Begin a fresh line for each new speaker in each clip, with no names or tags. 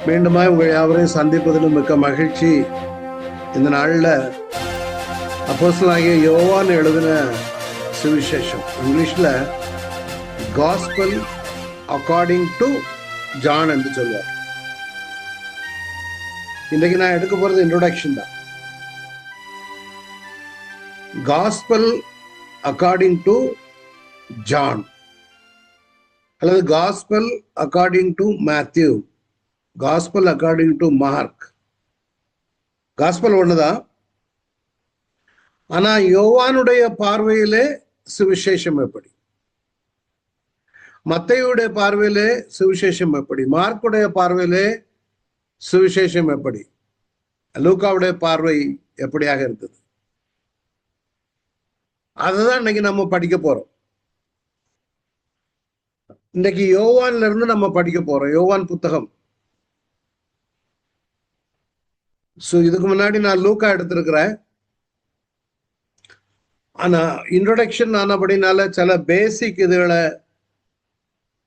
மீண்டுமாய் உங்கள் யாவரையும் சந்திப்பதிலும் மிக்க மகிழ்ச்சி. இந்த நாளில் அப்போஸ்தலனாகிய யோவான் எழுதின சுவிசேஷம், இங்கிலீஷ்ல காஸ்பல் அக்கார்டிங் டு ஜான் என்று சொல்வார். இன்றைக்கு நான் எடுக்க போறது இன்ட்ரோடக்ஷன் தான். காஸ்பல் அக்கார்டிங் டு ஜான் அல்லது gospel according to Matthew, gospel according to Mark. Gospel ஒண்ணுதான், ஆனா யோவானுடைய பார்வையிலே சுவிசேஷம் எப்படி, மத்தேயுடைய பார்வையிலே சுவிசேஷம் எப்படி, மார்க்குடைய பார்வையிலே சுவிசேஷம் எப்படி, லூக்காவுடைய பார்வை எப்படியாக இருந்தது, அதுதான் இன்னைக்கு நம்ம படிக்க போறோம். இன்னைக்கு யோவான்ல இருந்து நம்ம படிக்க போறோம், யோவான் புத்தகம். இதுக்கு முன்னாடி நான் லூக்கா எடுத்திருக்கிறேன். ஆனா இன்ட்ரோடக்ஷன் ஆனபடினால சில பேசிக் இதுகளை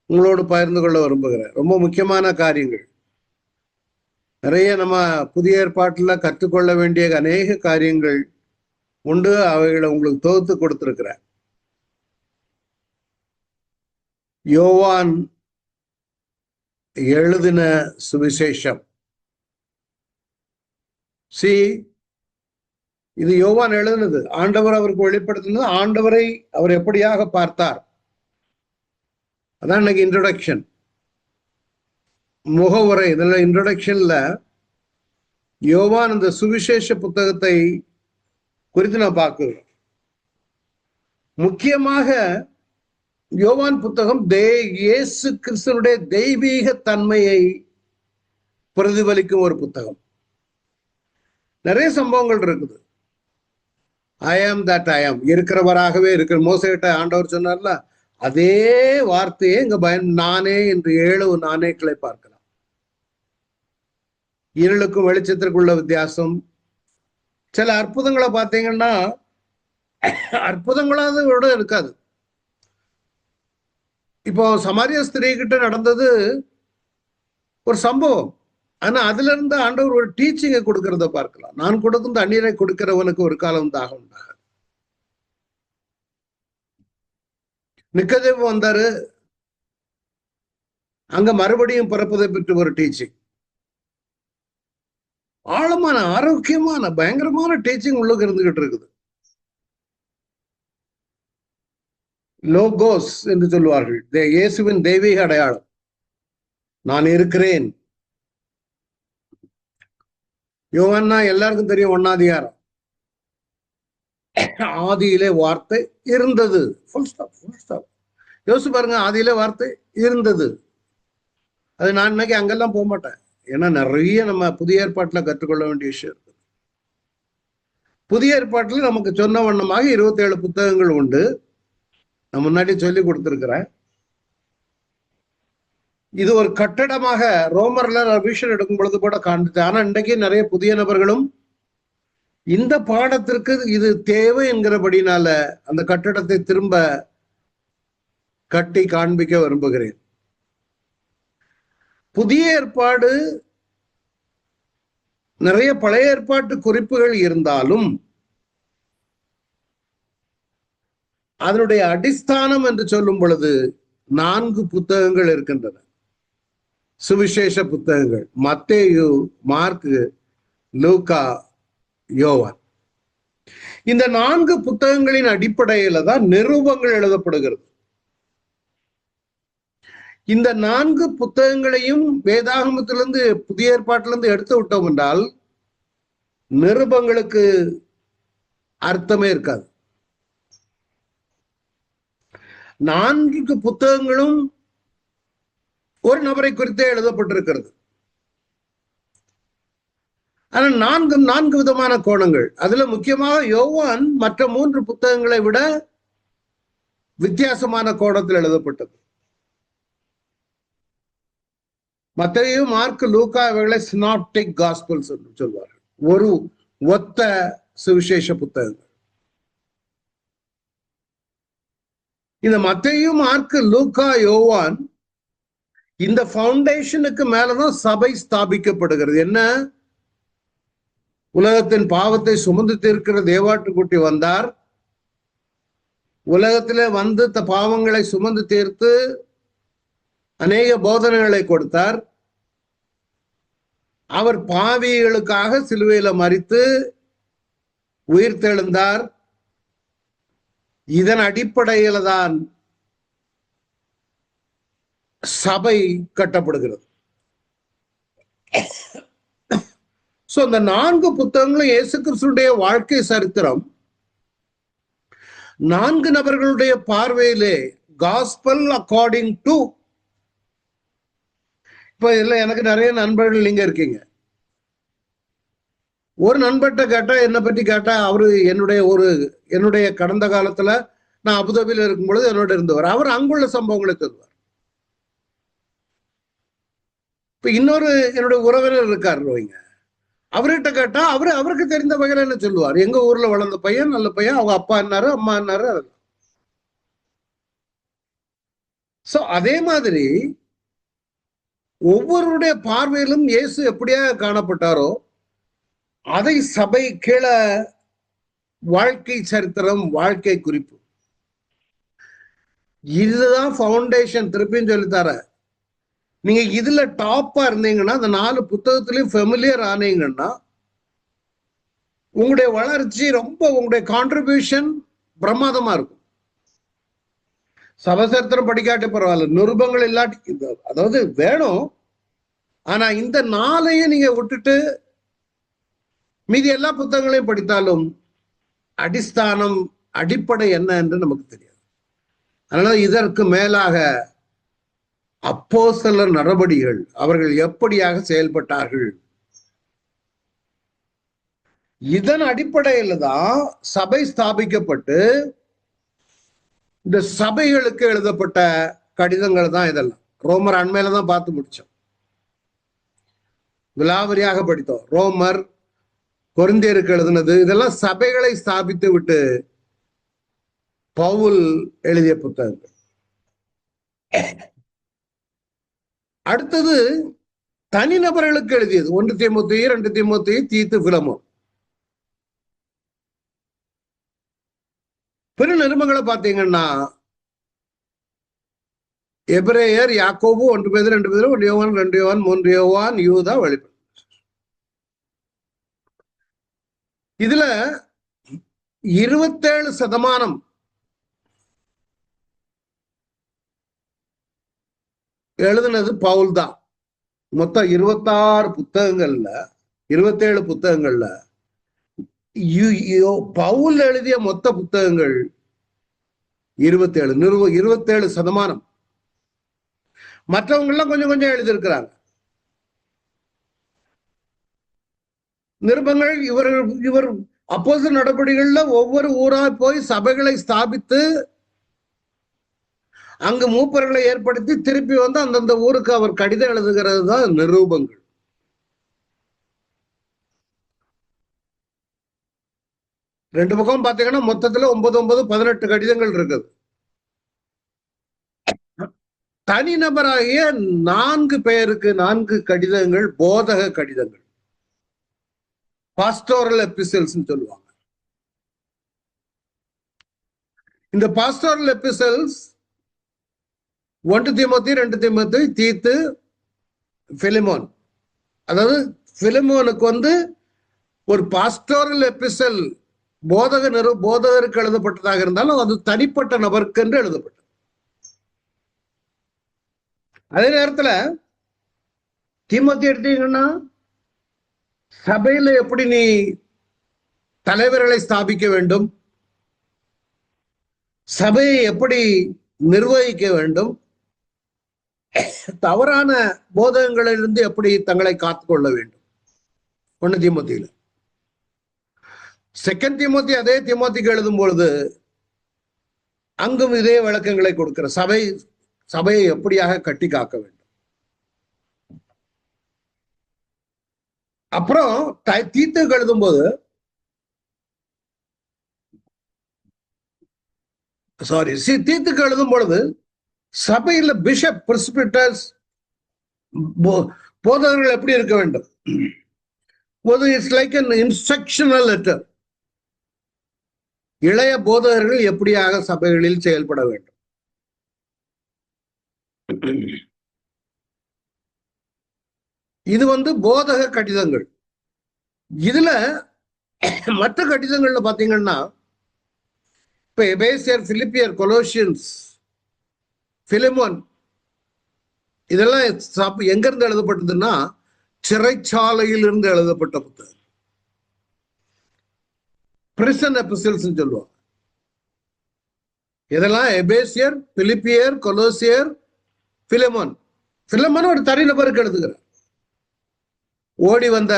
உங்களோடு பகிர்ந்து கொள்ள விரும்புகிறேன். ரொம்ப முக்கியமான காரியங்கள் நிறைய நம்ம புதிய ஏற்பாட்டுல கற்றுக்கொள்ள வேண்டிய அநேக காரியங்கள் உண்டு. அவைகளை உங்களுக்கு தொகுத்து கொடுத்திருக்கிறேன். யோவான் எழுதின சுவிசேஷம். இது யோவான் எழுதினது, ஆண்டவர் அவருக்கு வெளிப்படுத்தினது, ஆண்டவரை அவர் எப்படியாக பார்த்தார். அதான் இன்னைக்கு இன்ட்ரோடக்ஷன், முகவுரை. இதுல இன்ட்ரோடக்ஷன்ல யோவான் இந்த சுவிசேஷ புத்தகத்தை குறித்து நான் பார்க்கிறோம். முக்கியமாக யோவான் புத்தகம் இயேசு கிறிஸ்துனுடைய தெய்வீக தன்மையை பிரதிபலிக்கும் ஒரு புத்தகம். நிறைய சம்பவங்கள் இருக்குது. ஐ ஆம் தட் ஐ ஆம், இருக்கிறவராகவே இருக்கிற. மோசேட்ட ஆண்டவர் சொன்னார்ல, அதே வார்த்தையே இங்க நானே என்று 7 நானேக்களை பார்க்கலாம். இருளுக்கும் வெளிச்சத்திற்குள்ள வித்தியாசம். சில அற்புதங்களை பார்த்தீங்கன்னா அற்புதங்களாவது விட இருக்காது. இப்போ சமாரிய ஸ்திரீ கிட்ட நடந்தது ஒரு சம்பவம், ஆனா அதுல இருந்து ஆண்டவர் ஒரு டீச்சிங்கை கொடுக்கறத பார்க்கலாம். நான் கொடுக்கும் தண்ணீரை கொடுக்கிறவனுக்கு ஒரு காலம் தாகம் உண்டாகாது. நிக்கதேமு வந்தாரு, அங்க மறுபடியும் பிறப்பதை பற்றி ஒரு டீச்சிங். ஆழமான, ஆரோக்கியமான, பயங்கரமான டீச்சிங் உள்ளுக்கு இருந்துகிட்டு இருக்குது. லோகோஸ் என்று சொல்வார்கள், இயேசுவின் தெய்வீக அடையாளம். நான் இருக்கிறேன். யோவான்னா எல்லாருக்கும் தெரியும், 1ஆம் அதிகாரம். ஆதியிலே வார்த்தை இருந்தது. Full stop, full stop. யோசிச்சு பாருங்க, ஆதியிலே வார்த்தை இருந்தது. அது நான் இன்னைக்கு அங்கெல்லாம் போக மாட்டேன், ஏன்னா நிறைய நம்ம புதிய ஏற்பாட்டுல கற்றுக்கொள்ள வேண்டிய விஷயம் இருக்கு. புதிய ஏற்பாட்டுல நமக்கு சொன்ன வண்ணமாக 27 புத்தகங்கள் உண்டு. நான் முன்னாடி சொல்லி கொடுத்திருக்கிறேன். இது ஒரு கட்டடமாக ரோமர்ல ரிவிஷன் எடுக்கும் பொழுது கூட காண்பித்தேன். ஆனா இன்றைக்கு நிறைய புதிய நபர்களும் இந்த பாடத்திற்கு இது தேவை என்கிறபடினால அந்த கட்டடத்தை திரும்ப கட்டி காண்பிக்க விரும்புகிறேன். புதிய ஏற்பாடு நிறைய பழைய ஏற்பாட்டு குறிப்புகள் இருந்தாலும் அதனுடைய அடிஸ்தானம் என்று சொல்லும் பொழுது 4 புத்தகங்கள் இருக்கின்றன, சுவிசேஷ புத்தகங்கள். மத்தேயு, மார்க்கு, லூக்கா, யோவான். இந்த 4 புத்தகங்களின் அடிப்படையில தான் நிருபங்கள் எழுதப்படுகிறது. இந்த 4 புத்தகங்களையும் வேதாகமத்திலிருந்து புதிய ஏற்பாட்டிலிருந்து எடுத்து விட்டோம் என்றால் நிருபங்களுக்கு அர்த்தமே இருக்காது. 4 புத்தகங்களும் ஒரு நபரை குறித்தே எழுதப்பட்டிருக்கிறது. ஆனா 4 விதமான கோணங்கள். அதுல முக்கியமாக யோவான் மற்ற 3 புத்தகங்களை விட வித்தியாசமான கோணத்தில் எழுதப்பட்டது. மத்தேயு, மார்க், லூக்கா இவைகளை சினாப்டிக் காஸ்பல்ஸ் என்று சொல்வார்கள், ஒரு ஒத்த சுவிசேஷ புத்தகங்கள். இந்த மத்தேயு, மார்க், லூக்கா, யோவான் இந்த ஃபவுண்டேஷனுக்கு மேலதான் சபை ஸ்தாபிக்கப்படுகிறது. என்ன? உலகத்தின் பாவத்தை சுமந்து தீர்க்கிற தேவாட்டுக்குட்டி வந்தார். உலகத்திலே வந்து பாவங்களை சுமந்து தீர்த்து அநேக போதனைகளை கொடுத்தார். அவர் பாவிகளுக்காக சிலுவையில மரித்து உயிர் தெழுந்தார். இதன் அடிப்படையில தான் சபை கட்டப்படுகிறது. சோ இந்த 4 புத்தகங்களும் இயேசு கிறிஸ்துடைய வாழ்க்கை சரித்திரம் 4 நபர்களுடைய பார்வையிலே காஸ்பல் அக்கார்டிங் டு. இப்ப இதுல எனக்கு நிறைய நண்பர்கள் நீங்க இருக்கீங்க. ஒரு நண்பர்கிட்ட கேட்டா, என்னை பற்றி கேட்டா, அவரு என்னுடைய கடந்த காலத்துல நான் அபுதாபியில் இருக்கும் பொழுது என்னோட இருந்தவர். அவர் அங்குள்ள சம்பவங்களை சொல்வார். இப்ப இன்னொரு என்னுடைய உறவினர் இருக்காரு ரோயிங்க, அவர்கிட்ட கேட்டா அவருக்கு தெரிந்த வகையில என்ன சொல்லுவார், எங்க ஊர்ல வளர்ந்த பையன், நல்ல பையன், அவங்க அப்பா என்னாரு, அம்மா என்னாரு. சோ அதே மாதிரி ஒவ்வொருடைய பார்வையிலும் இயேசு எப்படியா காணப்பட்டாரோ அதை சபை கீழே வாழ்க்கை சரித்திரம், வாழ்க்கை குறிப்பு, இதுதான் ஃபவுண்டேஷன். திருப்பியும் சொல்லித்தர, நீங்க இதுல டாப்பா இருந்தீங்கன்னா, அந்த 4 புத்தகத்திலையும் ஃபெமிலியர் ஆனீங்கன்னா உங்களுடைய வளர்ச்சி ரொம்ப, உங்களுடைய கான்ட்ரிபியூஷன் பிரமாதமா இருக்கும். சபசரித்திரம் படிக்காட்டி பரவாயில்ல, நிருபங்கள் இல்லாட்டி, அதாவது வேணும். ஆனா இந்த 4ஐயும் நீங்க விட்டுட்டு மீதி எல்லா புத்தகங்களையும் படித்தாலும் அடிஸ்தானம், அடிப்படை என்ன என்று நமக்கு தெரியாது. அதனால இதற்கு மேலாக அப்போஸ்தலர் நடபடிகள், அவர்கள் எப்படியாக செயல்பட்டார்கள், இதன் அடிப்படையில் தான் சபை ஸ்தாபிக்கப்பட்டு இந்த சபைகளுக்கு எழுதப்பட்ட கடிதங்கள் தான் இதெல்லாம். ரோமர் அண்மையில தான் பார்த்து முடிச்சோம், விலாவரியாக படித்தோம். ரோமர், கொரிந்தியருக்கு எழுதினது, இதெல்லாம் சபைகளை ஸ்தாபித்து விட்டு பவுல் எழுதிய புத்தகங்கள். அடுத்தது தனிநபர்களுக்கு எழுதியது 1 தீமோத்தேயு, 2 தீமோத்தேயு, தீத்து, பிலமோன். பிற நிருபங்களை பார்த்தீங்கன்னா எபிரேயர், யாக்கோபு, 1 பேதுரு, 2 பேதுரு, 1 யோவான், 2 யோவான், 3 யோவான், யூதா, வெளிப்படுத்தல். இதுல 27% எழுதுனது பவுல் தான். மொத்தம் 26 புத்தகங்கள்ல, 27 புத்தகங்கள்ல பவுல் எழுதிய மொத்த புத்தகங்கள் 27. 27%. மற்றவங்க எல்லாம் கொஞ்சம் கொஞ்சம் எழுதியிருக்கிறாங்க. நிருபங்கள் இவர் அப்போஸ்தலர் நடபடிகள்ல ஒவ்வொரு ஊரா போய் சபைகளை ஸ்தாபித்து அங்கு மூப்பர்களை ஏற்படுத்தி திருப்பி வந்து அந்தந்த ஊருக்கு அவர் கடிதம் எழுதுகிறது தான் நிரூபங்கள். ரெண்டு பக்கம் பாத்தீங்கன்னா மொத்தத்துல 9 18 கடிதங்கள் இருக்குது. தனிநபராகிய 4 பேருக்கு 4 கடிதங்கள் போதக கடிதங்கள், பாஸ்டோரல் எபிசல்ஸ் சொல்லுவாங்க. இந்த பாஸ்டோரல் எபிசல்ஸ் 1 தீமோத்தேயு, 2 தீமோத்தேயு, தீத்து, பிலிமோன். அதாவது பிலிமோனுக்கு வந்து ஒரு பாஸ்டோரல் எபிசல் போதகருக்கு எழுதப்பட்டதாக இருந்தாலும் அது தனிப்பட்ட நபருக்கு என்று எழுதப்பட்டது. அதே நேரத்துல தீமோத்தேயு எடுத்தீங்கன்னா சபையில எப்படி நீ தலைவர்களை ஸ்தாபிக்க வேண்டும், சபையை எப்படி நிர்வகிக்க வேண்டும், தவறான போதகங்களிலிருந்து எப்படி தங்களை காத்துக்கொள்ள வேண்டும். 1 தீமோத்தேயுல. 2 தீமோத்தேயு அதே தீமோத்தேயுக்கு எழுதும் பொழுது அங்கும் இதே விளக்கங்களை கொடுக்கிற, சபையை எப்படியாக கட்டி காக்க வேண்டும். அப்புறம் தீத்துக்கு எழுதும் போது தீத்துக்கு எழுதும் பொழுது சபையில பிஷப், பிரெஸ்பிட்டர்ஸ், போதகர்கள் எப்படி இருக்க வேண்டும்? It's like an instructional letter. இளைய போதகர்கள் எப்படியாக சபைகளில் செயல்பட வேண்டும். இது போதக கடிதங்கள். இதுல மற்ற கடிதங்கள்ல பாத்தீங்கன்னா, இப்ப எபேசியர், பிலிப்பியர், கொலோசியன்ஸ், பிலிமோன், இதெல்லாம் எங்க இருந்து எழுதப்பட்டதுன்னா சிறைச்சாலையில் இருந்து எழுதப்பட்ட புத்தகம். பிரிசன் எபிசல்ஸ் சொல்லுவாங்க. இதெல்லாம் எபேசியர், பிலிப்பியர், கொலோசியர், பிலிமோன். பிலிமோன் ஒரு தனிநபருக்கு எழுதுகிறார். ஓடி வந்த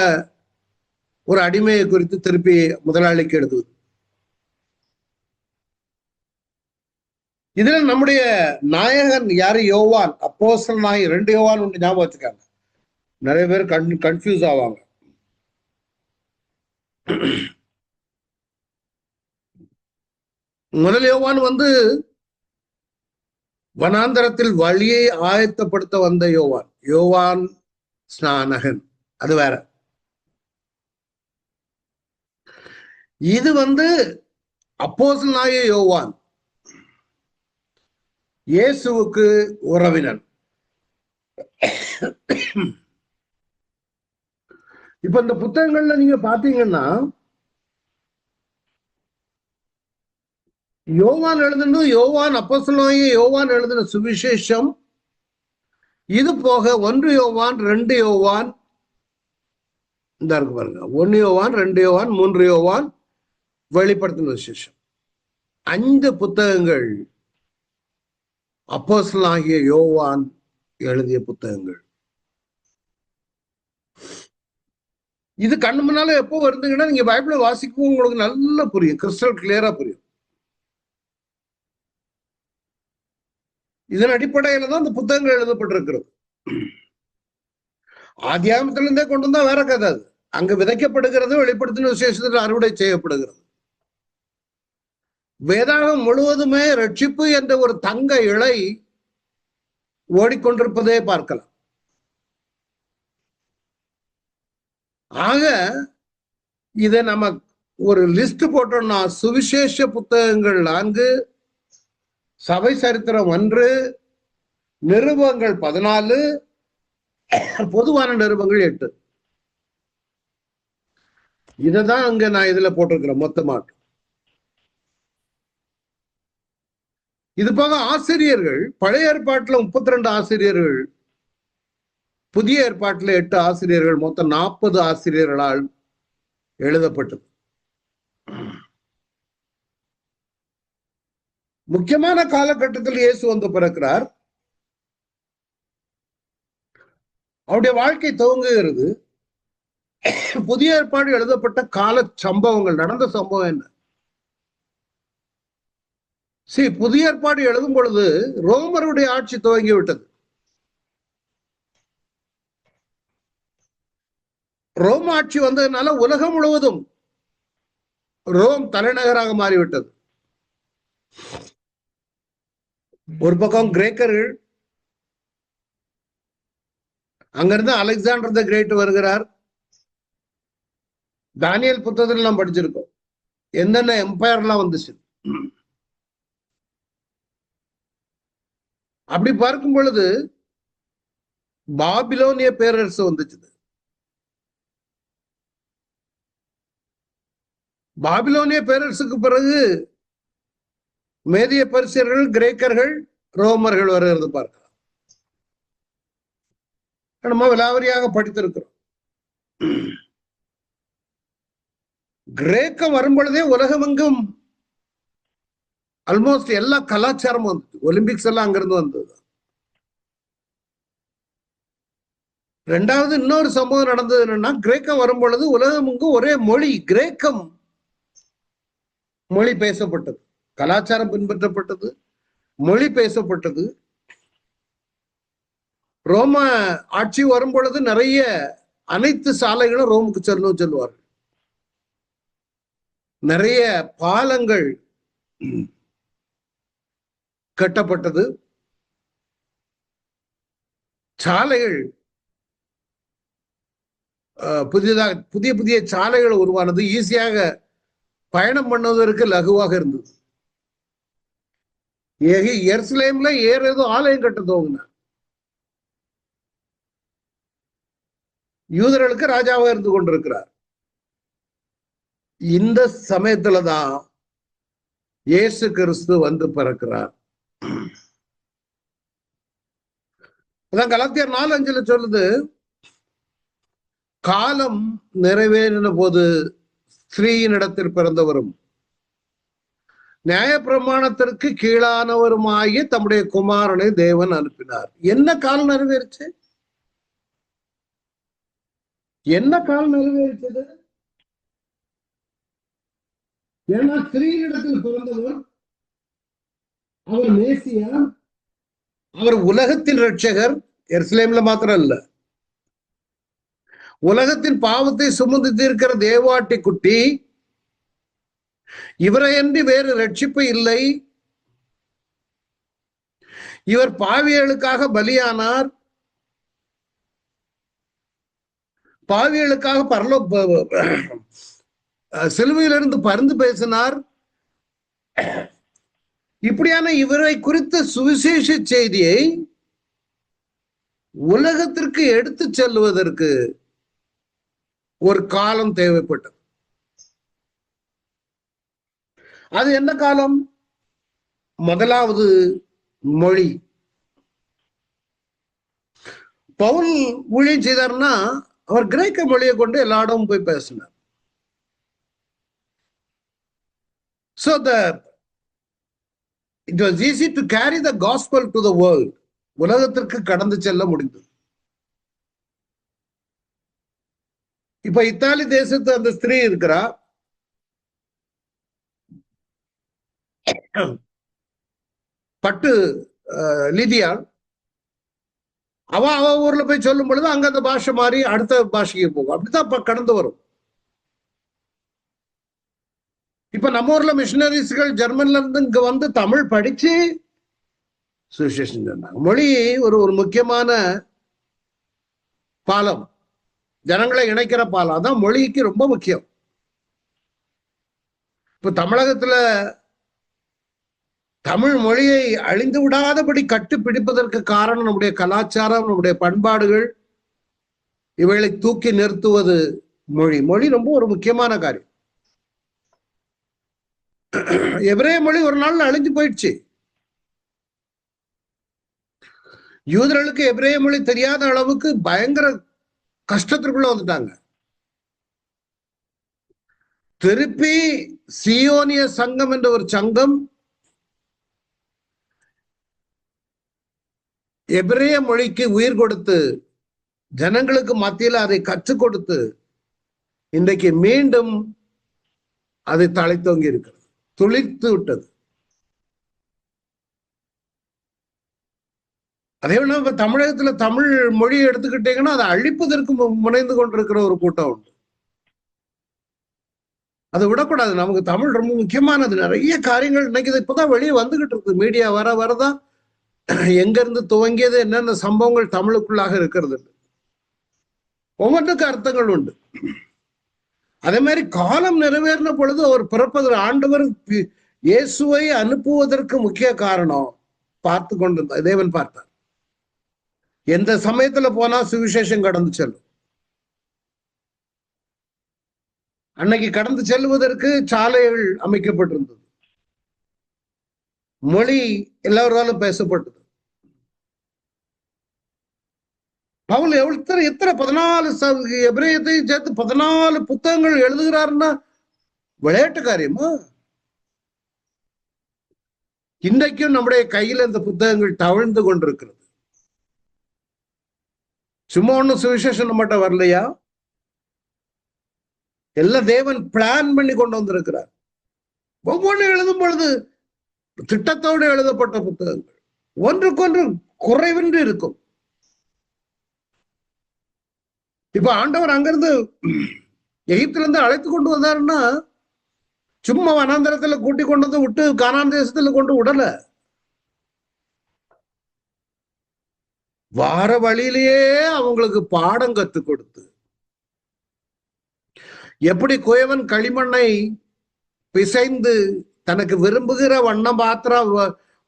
ஒரு அடிமையை குறித்து திருப்பி முதலாளிக்கு எழுதுவது. இதுல நம்முடைய நாயகன் யாரு? யோவான், அப்போஸ்தலன் நாயகன். 2 யோவான் உண்டு, ஞாபகம் வச்சுக்காங்க. நிறைய பேர் கன்ஃபியூஸ் ஆவாங்க. முதல் யோவான் வனாந்தரத்தில் வழியை ஆயத்தப்படுத்த வந்த யோவான். யோவான் ஸ்நானகன், அது வேற. இது அப்போஸ்தலனாகிய யோவான், இயேசுவுக்கு உறவினன். இப்ப இந்த புத்தகங்கள்ல நீங்க பாத்தீங்கன்னா, யோவான் எழுதுன யோவான், அப்போஸ்தலனாகிய யோவான் எழுதின சுவிசேஷம், இது போக 1 யோவான், 2 யோவான், இந்த இருக்கு பாருங்க, 1 யோவான், 2 யோவான், 3 யோவான், வெளிப்படுத்தின விசேஷம். 5 புத்தகங்கள் அப்போஸ்தலனாகிய யோவான் எழுதிய புத்தகங்கள். இது கண்ணு முன்னால எப்போ வருதுங்கன்னா, நீங்க பைபிளை வாசிக்கவும் உங்களுக்கு நல்லா புரியும், கிறிஸ்டல் கிளியரா புரியும். இதன் அடிப்படையில தான் இந்த புத்தகங்கள் எழுதப்பட்டிருக்கிறது. ஆதியாகமத்திலிருந்தே கொண்டு வந்தா வேற கதை. அது அங்கு விதைக்கப்படுகிறது, வெளிப்படுத்தின விசேஷத்தில் அறுவடை செய்யப்படுகிறது. வேதாகம் முழுவதுமே ரட்சிப்பு என்ற ஒரு தங்க இழை ஓடிக்கொண்டிருப்பதே பார்க்கலாம். ஆக இதை நம்ம ஒரு லிஸ்ட் போட்டோம்னா, சுவிசேஷ புத்தகங்கள் 4, சபை சரித்திரம் 1, நிருபங்கள் 14, பொதுவான நிருபங்கள் 8. இததான் அங்க நான் இதுல போட்டிருக்கிறேன் மொத்தமாக. இது போக ஆசிரியர்கள், பழைய ஏற்பாட்டுல 32 ஆசிரியர்கள், புதிய ஏற்பாட்டில் 8 ஆசிரியர்கள், மொத்தம் 40 ஆசிரியர்களால் எழுதப்பட்டது. முக்கியமான காலகட்டத்தில் இயேசு பிறக்கிறார். அவருடைய வாழ்க்கை துவங்குகிறது. புதிய ஏற்பாடு எழுதப்பட்ட கால சம்பவங்கள், நடந்த சம்பவம் என்ன? புதிய ஏற்பாடு எழுதும் பொழுது ரோமருடைய ஆட்சி துவங்கி விட்டது. ரோம் ஆட்சி வந்ததுனால உலகம் முழுவதும் ரோம் தலைநகராக மாறிவிட்டது. ஒரு பக்கம் கிரேக்கர்கள், அங்கிருந்து அலெக்சாண்டர் த கிரேட் வருகிறார். தானியல் புத்தகத்தில் நாம் படிச்சிருக்கோம் என்னென்ன எம்பையர்லாம் வந்துச்சு. அப்படி பார்க்கும் பொழுது பாபிலோனிய பேரரசு வந்துச்சு. பாபிலோனிய பேரரசுக்கு பிறகு மேதிய பெர்சியர்கள், கிரேக்கர்கள், ரோமர்கள் வருகிறது பார்க்கலாம். நம்ம விலாவரியாக படித்திருக்கிறோம். கிரேக்கம் வரும் பொழுதே உலகமெங்கும் ஆல்மோஸ்ட் எல்லா கலாச்சாரமும் வந்துச்சு. ஒலிம்பிக்ஸ் எல்லாம் அங்கிருந்து வந்தது. 2வது இன்னொரு சம்பவம் நடந்தது என்னன்னா, கிரேக்கம் வரும் பொழுது உலகமெங்கும் ஒரே மொழி, கிரேக்கம் மொழி பேசப்பட்டது, கலாச்சாரம் பின்பற்றப்பட்டது, மொழி பேசப்பட்டது. ரோம ஆட்சி வரும் பொழுது நிறைய அனைத்து சாலைகளும் ரோமுக்கு சொல்லுவார்கள். நிறைய பாலங்கள் கட்டப்பட்டது, சாலைகள் புதிய புதிய சாலைகள் உருவானது, ஈஸியாக பயணம் பண்ணுவதற்கு லகுவாக இருந்தது. எருசலேம்ல ஏதோ ஆலயம் கட்ட துவங்கினார். யூதர்களுக்கு ராஜாவாக இருந்து கொண்டிருக்கிறார். இந்த சமயத்துலதான் இயேசு கிறிஸ்து வந்து பிறக்கிறார். அதான் கலாத்தியர் 4:5 சொல்லுது, காலம் நிறைவேறின போது ஸ்திரீயின் இடத்தில் பிறந்தவரும் நியாய பிரமாணத்திற்கு கீழானவருமாகிய தம்முடைய குமாரனை தேவன் அனுப்பினார். என்ன காலம் நிறைவேறிச்சு? என்ன காலம் நிறைவேறிச்சது? ஏன்னா ஸ்திரீயினிடத்தில் பிறந்தவர், அவர் மேசியா, அவர் உலகத்தின் ரட்சகர். எருசலேம்ல மாத்திரம் இல்ல, உலகத்தின் பாவத்தை சுமந்து தீர்க்கிற தேவாட்டி குட்டி. இவரையன்றி வேறு ரட்சிப்பு இல்லை. இவர் பாவியலுக்காக பலியானார், பாவியலுக்காக சிலுவையிலிருந்து பரிந்து பேசினார். இப்படியான இவரை குறித்த சுவிசேஷ செய்தியை உலகத்திற்கு எடுத்து செல்வதற்கு ஒரு காலம் தேவைப்பட்டது. அது என்ன காலம்? முதலாவது மொழி. பவுல் ஊழியம் செய்தார்னா அவர் கிரேக்க மொழியை கொண்டு எல்லா இடமும் போய் பேசினார். So it was easy to carry the gospel to the world. உலகத்திற்கு கடந்து செல்ல முடிந்தது. இப்ப இத்தாலி தேசத்து அந்த ஸ்திரீ இருக்கிறா, பட்டு லிதியா. அவ ஊர்ல போய் சொல்லும் பொழுது அங்க அந்த பாஷை மாறி அடுத்த பாஷைக்கு போகும். அப்படித்தான் கடந்து வரும். இப்ப நம்ம ஊர்ல மிஷினரிஸ்கள் ஜெர்மன்ல இருந்து இங்க வந்து தமிழ் படிச்சு சுவிசேஷம் சொன்னாங்க. மொழி ஒரு முக்கியமான பாலம், ஜனங்களை இணைக்கிற பாலம். அதான் மொழிக்கு ரொம்ப முக்கியம். இப்ப தமிழகத்துல தமிழ் மொழியை அழிந்து விடாதபடி கட்டுப்பிடிப்பதற்கு காரணம் நம்முடைய கலாச்சாரம், நம்முடைய பண்பாடுகள். இவைகளை தூக்கி நிறுத்துவது மொழி. மொழி ரொம்ப ஒரு முக்கியமான காரியம். எபிரேய மொழி ஒரு நாள் அழிஞ்சு போயிடுச்சு. யூதர்களுக்கு எபிரேய மொழி தெரியாத அளவுக்கு பயங்கர கஷ்டத்திற்குள்ள வந்துட்டாங்க. திருப்பி சியோனிய சங்கம் என்ற ஒரு சங்கம் எபிரேய மொழிக்கு உயிர் கொடுத்து ஜனங்களுக்கு மத்தியில் அதை கற்றுக் கொடுத்து இன்றைக்கு மீண்டும் அதை தழைத்தோங்கி இருக்கிறது, துளிர்த்து விட்டது. அதே போல தமிழகத்துல தமிழ் மொழியை எடுத்துக்கிட்டீங்கன்னா அதை அழிப்பதற்கு முனைந்து கொண்டிருக்கிற ஒரு கூட்டம் உண்டு. அதை விடக்கூடாது. நமக்கு தமிழ் ரொம்ப முக்கியமானது. நிறைய காரியங்கள் இன்னைக்கு இப்பதான் வெளியே வந்துகிட்டு இருக்கு. மீடியா வர வரதான் எங்க இருந்து துவங்கியது, என்னென்ன சம்பவங்கள் தமிழுக்குள்ளாக இருக்கிறது, ஒவ்வொன்றுக்கு அர்த்தங்கள் உண்டு. அதே மாதிரி காலம் நிறைவேறின பொழுது அவர் பிறப்பது, ஆண்டவர் இயேசுவை அனுப்புவதற்கு முக்கிய காரணம் பார்த்து கொண்டிருந்தார். தேவன் பார்த்தார். எந்த சமயத்துல போனா சுவிசேஷம் கடந்து செல்லும். அன்னைக்கு கடந்து செல்வதற்கு சாலைகள் அமைக்கப்பட்டிருந்தது. மொழி எல்லாராலும் பேசப்பட்டது. பவுல் எத்தனை 14 எபிரேயத்தையும் சேர்த்து 14 புத்தகங்கள் எழுதுகிறாருன்னா விளையாட்டு காரியமா? இன்றைக்கும் நம்முடைய கையில் இந்த புத்தகங்கள் தவழ்ந்து கொண்டிருக்கிறது. சும்மா ஒன்னும் சுவிசேஷம் நம்மகிட்ட வரலையா? எல்லாம் தேவன் பிளான் பண்ணி கொண்டு வந்திருக்கிறார். ஒவ்வொன்று எழுதும் பொழுது திட்டத்தோடு எழுதப்பட்ட புத்தகங்கள், ஒன்றுக்கொன்று குறைவின்றி இருக்கும். இப்ப ஆண்டவர் அங்கிருந்து எகிப்துல இருந்து அழைத்து கொண்டு வந்தாருன்னா சும்மா வனாந்தரத்துல கூட்டி கொண்டு வந்து விட்டு கானான் தேசத்துல கொண்டு விடல. வார வழியிலேயே அவங்களுக்கு பாடம் கத்து கொடுத்து எப்படி குயவன் களிமண்ணை பிசைந்து தனக்கு விரும்புகிற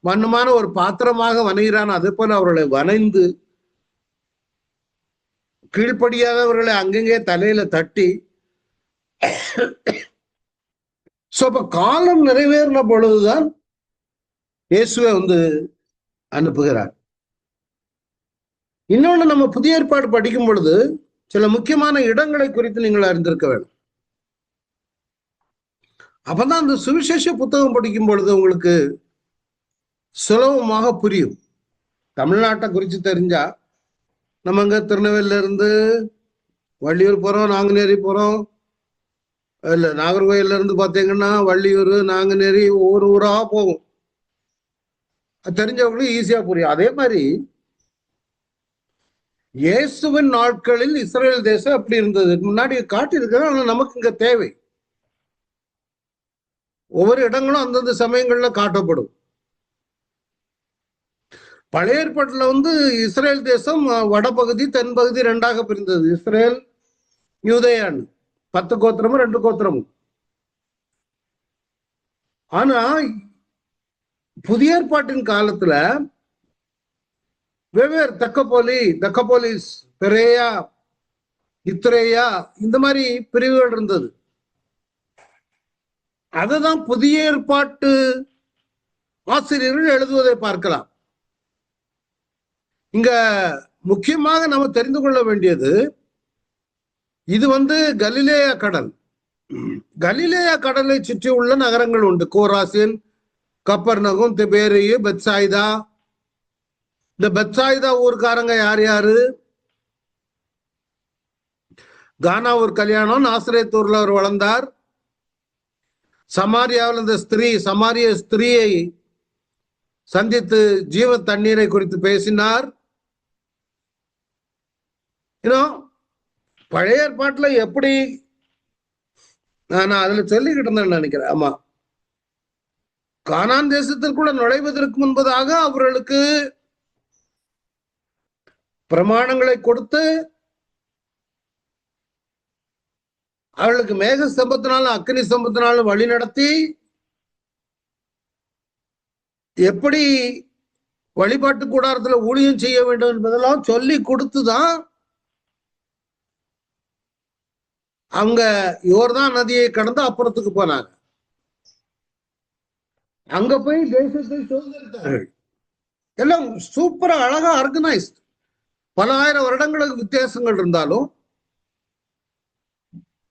வண்ணமான ஒரு பாத்திரமாக வணைகிறான், அதே போல அவர்களை வணைந்து கீழ்ப்படியாதவர்களை அங்கங்கே தலையில தட்டி, காலம் நிறைவேறின பொழுதுதான் இயேசுவை அனுப்புகிறார். இன்னொன்னு, நம்ம புதிய ஏற்பாடு படிக்கும் பொழுது சில முக்கியமான இடங்களை குறித்து நீங்கள் அறிந்திருக்க வேண்டும். அப்பதான் அந்த சுவிசேஷ புத்தகம் படிக்கும் பொழுது உங்களுக்கு சுலபமாக புரியும். தமிழ்நாட்டை குறித்து தெரிஞ்சா நம்ம இங்க திருநெல்வேலியில இருந்து வள்ளியூர் போறோம், நாங்குநேரி போறோம், இல்ல நாகர்கோயில இருந்து பாத்தீங்கன்னா வள்ளியூர், நாங்குநேரி, ஒவ்வொரு ஊரா போகும். தெரிஞ்சவங்களுக்கு ஈஸியா புரியும். அதே மாதிரி இயேசுவின் நாட்களில் இஸ்ரேல் தேசம் அப்படி இருந்தது. முன்னாடி காட்டியிருக்கிறது. ஆனா நமக்கு இங்க தேவை. ஒவ்வொரு இடங்களும் அந்தந்த சமயங்கள்ல காட்டப்படும். பழைய ஏற்பாட்டுல இஸ்ரேல் தேசம் வடபகுதி தென்பகுதி ரெண்டாக பிரிந்தது. இஸ்ரேல், யூதேயான் 10 கோத்திரமும் 2 கோத்திரமும். ஆனா புதிய ஏற்பாட்டின் காலத்துல வெவ்வேறு தக்கப்போலிஸ், பெரேயா, இத்ரேயா, இந்த மாதிரி பிரிவுகள் இருந்தது. அதுதான் புதிய ஏற்பாட்டு ஆசிரியர்கள் எழுதுவதை பார்க்கலாம். இங்க முக்கியமாக நம்ம தெரிந்து கொள்ள வேண்டியது, இது கலிலேயா கடல். கலிலேயா கடலை சுற்றி உள்ள நகரங்கள் உண்டு. கோராசின், கப்பர்நகும், திபேரியு, பெத்சாய்தா. இந்த பெத்சாய்தா ஊர்க்காரங்க யார் யாரு? கானா ஒரு கல்யாணம், நாசரேத்தூர்ல அவர் வளர்ந்தார். சமாரியாவில் இந்த சமாரிய ஸ்திரீயை சந்தித்து ஜீவ தண்ணீரை குறித்து பேசினார். பழைய ஏற்பாட்டுல எப்படி நான் அதுல சொல்லிக்கிட்டு இருந்தேன்னு நினைக்கிறேன். ஆமா, கானான் தேசத்திற்குள்ள நுழைவதற்கு முன்பதாக அவர்களுக்கு பிரமாணங்களை கொடுத்து, அவர்களுக்கு மேக ஸ்தம்பத்தினாலும் அக்னி ஸ்தம்பத்தினாலும் வழி நடத்தி, எப்படி வழிபாட்டு கூடாரத்துல ஊழியம் செய்ய வேண்டும் என்பதெல்லாம் சொல்லி கொடுத்துதான் அவங்க யோர்தான் நதியை கடந்து அப்புறத்துக்கு போனாங்க. அங்க போய் தேசத்தை சுதந்திரித்தார்கள். எல்லாம் சூப்பரா அழகா ஆர்கனைஸ்ட். பல ஆயிரம் வருடங்களுக்கு வித்தியாசங்கள் இருந்தாலும்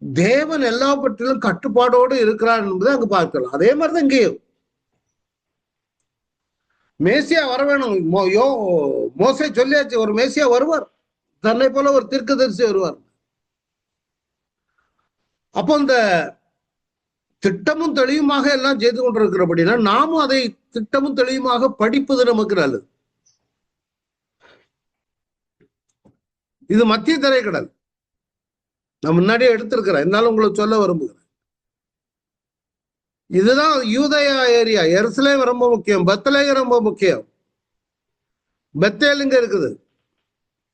தேவன் எல்லாவற்றிலும் கட்டுப்பாடோடு இருக்கிறார் என்பதை அங்கு பார்க்கலாம். அதே மாதிரிதான் இங்கேயும் மேசியா வர வேணும். மோசே சொல்லியாச்சு, ஒரு மேசியா வருவார், தன்னை போல ஒரு தீர்க்கதரிசி வருவார். அப்போ இந்த திட்டமும் தெளிவுமாக எல்லாம் செய்து கொண்டிருக்கிறபடினா நாமும் அதை திட்டமும் தெளிவுமாக படிப்பது நமக்கு நல்லது. இது மத்திய தரைக்கடல், நான் முன்னாடியே எடுத்திருக்கிறேன், என்னாலும் உங்களுக்கு சொல்ல விரும்புகிறேன். இதுதான் யூதயா ஏரியா. எருசலேம் ரொம்ப முக்கியம், பெத்லகேம் ரொம்ப முக்கியம். பெத்தேல் இங்க இருக்குது,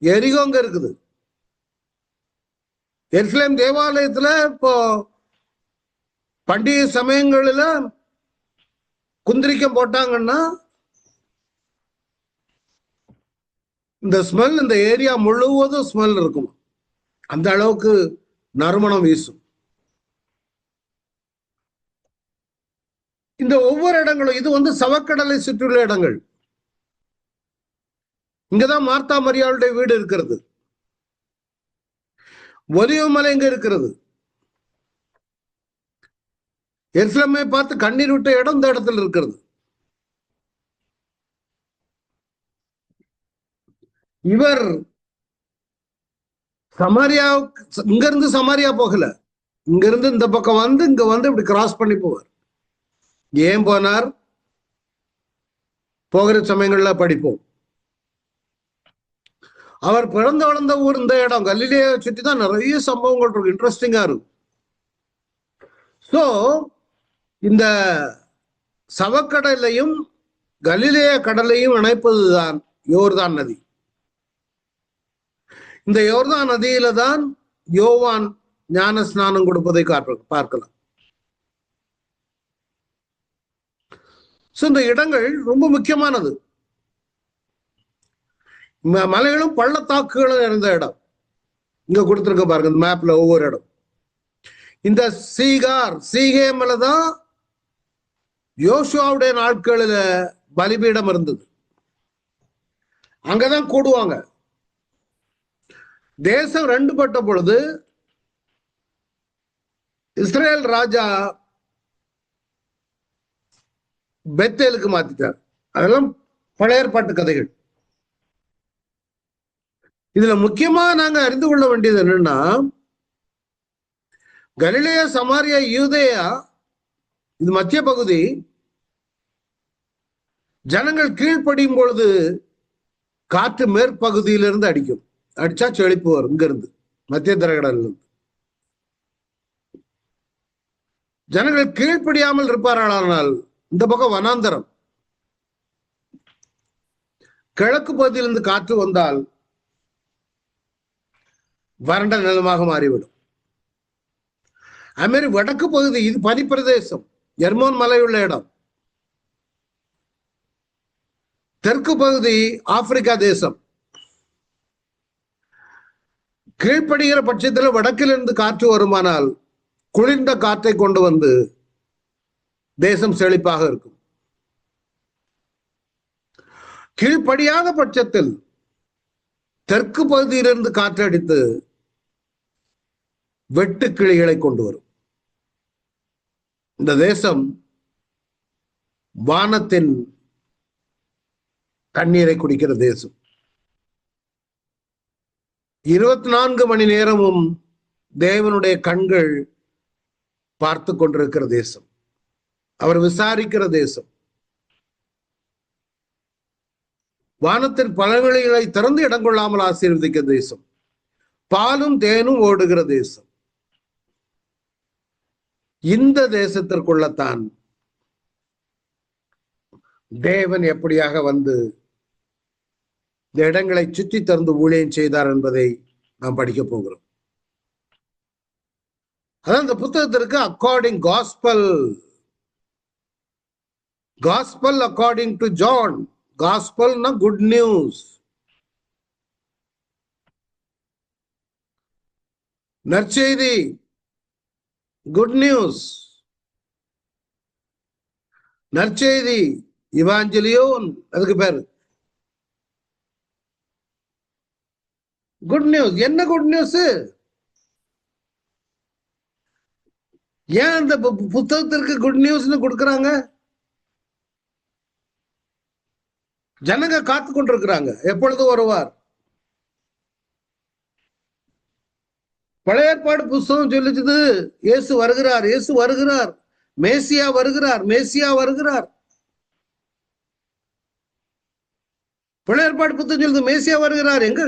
எரிகோ இங்க இருக்குது. எருசலேம் தேவாலயத்துல இப்போ பண்டிகை சமயங்களில குந்திரிக்கம் போட்டாங்கன்னா இந்த ஸ்மெல் இந்த ஏரியா முழுவதும் ஸ்மெல் இருக்கும். அந்த அளவுக்கு நறுமணம் வீசும். இந்த ஒவ்வொரு இடங்களும் இது சவக்கடலை சுற்றியுள்ள இடங்கள். இங்கதான் மார்த்தா மரியாளுடைய வீடு இருக்கிறது. ஒலிவமலை இங்க இருக்கிறது. எருசலேமை பார்த்து கண்ணீர் விட்ட இடம் இந்த இடத்துல இருக்கிறது. இவர் சமாரியா, இங்க இருந்து சமாரியா போகல, இங்க இருந்து இந்த பக்கம் இங்க இப்படி கிராஸ் பண்ணி போவார். ஏன் போனார்? போகிற சமயங்கள்ல படிப்போம். அவர் பிறந்த வளர்ந்த ஊர் இந்த இடம் கலிலேயா சுற்றி தான் நிறைய சம்பவங்கள் இருக்கு, இன்ட்ரெஸ்டிங்கா இருக்கும். சோ இந்த சவக்கடலையும் கலிலேயா கடலையும் இணைப்பதுதான் யோர்தான் நதி. இந்த யோர்தான் நதியில தான் யோவான் ஞான ஸ்நானம் கொடுப்பதை பார்க்கலாம். இந்த இடங்கள் ரொம்ப முக்கியமானது. மலைகளும் பள்ளத்தாக்குகளும் இருந்த இடம் இங்க கொடுத்திருக்க பாருங்க, இந்த மேப்ல ஒவ்வொரு இடம். இந்த சீகேம்லதான் யோசுவாவுடைய நாட்களில் பலிபீடம் இருந்தது. அங்கதான் கூடுவாங்க. தேசம் ரெண்டு பட்ட பொழுது இஸ்ரேல் ராஜா பெத்தேலுக்கு மாத்திட்டார். அதெல்லாம் பழைய ஏற்பாட்டு கதைகள். இதுல முக்கியமா நாங்க அறிந்து கொள்ள வேண்டியது என்னன்னா, கலிலேயா, சமாரியா, யூதேயா, இது மத்திய பகுதி. ஜனங்கள் கீழ்ப்படியும் பொழுது காற்று மேற்பகுதியிலிருந்து அடிக்கும். அடிச்சா செழிப்பு வரும். இங்க இருந்து மத்திய தரைக்கடல் இருந்து ஜனங்கள் கீழ்ப்படியாமல் இருப்பார்களானால் இந்த பக்கம் வனாந்தரம், கிழக்கு பகுதியிலிருந்து காற்று வந்தால் வறண்ட நிலமாக மாறிவிடும். அது மாதிரி வடக்கு பகுதி, இது பனிப்பிரதேசம், எர்மோன் மலை உள்ள இடம். தெற்கு பகுதி ஆப்பிரிக்கா தேசம். கீழ்ப்படுகிற பட்சத்தில் வடக்கிலிருந்து காற்று வருமானால் குளிர்ந்த காற்றை கொண்டு வந்து தேசம் செழிப்பாக இருக்கும். கீழ்ப்படியாத பட்சத்தில் தெற்கு பகுதியிலிருந்து காற்றடித்து வெட்டு கிளிகளை கொண்டு வரும். இந்த தேசம் வானத்தின் தண்ணீரை குடிக்கிற தேசம். 24 மணி நேரமும் தேவனுடைய கண்கள் பார்த்து கொண்டிருக்கிற தேசம். அவர் விசாரிக்கிற தேசம். வானத்தின் பலவெளிகளை திறந்து இடம் கொள்ளாமல் ஆசீர்வதிக்கிற தேசம். பாலும் தேனும் ஓடுகிற தேசம். இந்த தேசத்திற்குள்ளத்தான் தேவன் எப்படியாக வந்து இந்த இடங்களை சுற்றி திறந்து ஊழியம் செய்தார் என்பதை நாம் படிக்க போகிறோம். அதான் இந்த புத்தகத்திற்கு according gospel according to John. காஸ்பல்னா குட் நியூஸ், நற்செய்தி, குட் நியூஸ், நற்செய்தி, இவாஞ்சலியோன், அதுக்கு பேரு குட் நியூஸ். என்ன குட் நியூஸ்? ஏன் அந்த புத்தகத்திற்கு குட் நியூஸ்னு கொடுக்கறாங்க? ஜனங்க காத்து கொண்டிருக்கிறாங்க, எப்பொழுது வருவார். பழைய ஏற்பாடு புத்தகம் சொல்லிச்சது, இயேசு வருகிறார், இயேசு வருகிறார், மேசியா வருகிறார், மேசியா வருகிறார். பழைய ஏற்பாடு புத்தகம் சொல்லுது மேசியா வருகிறார். எங்க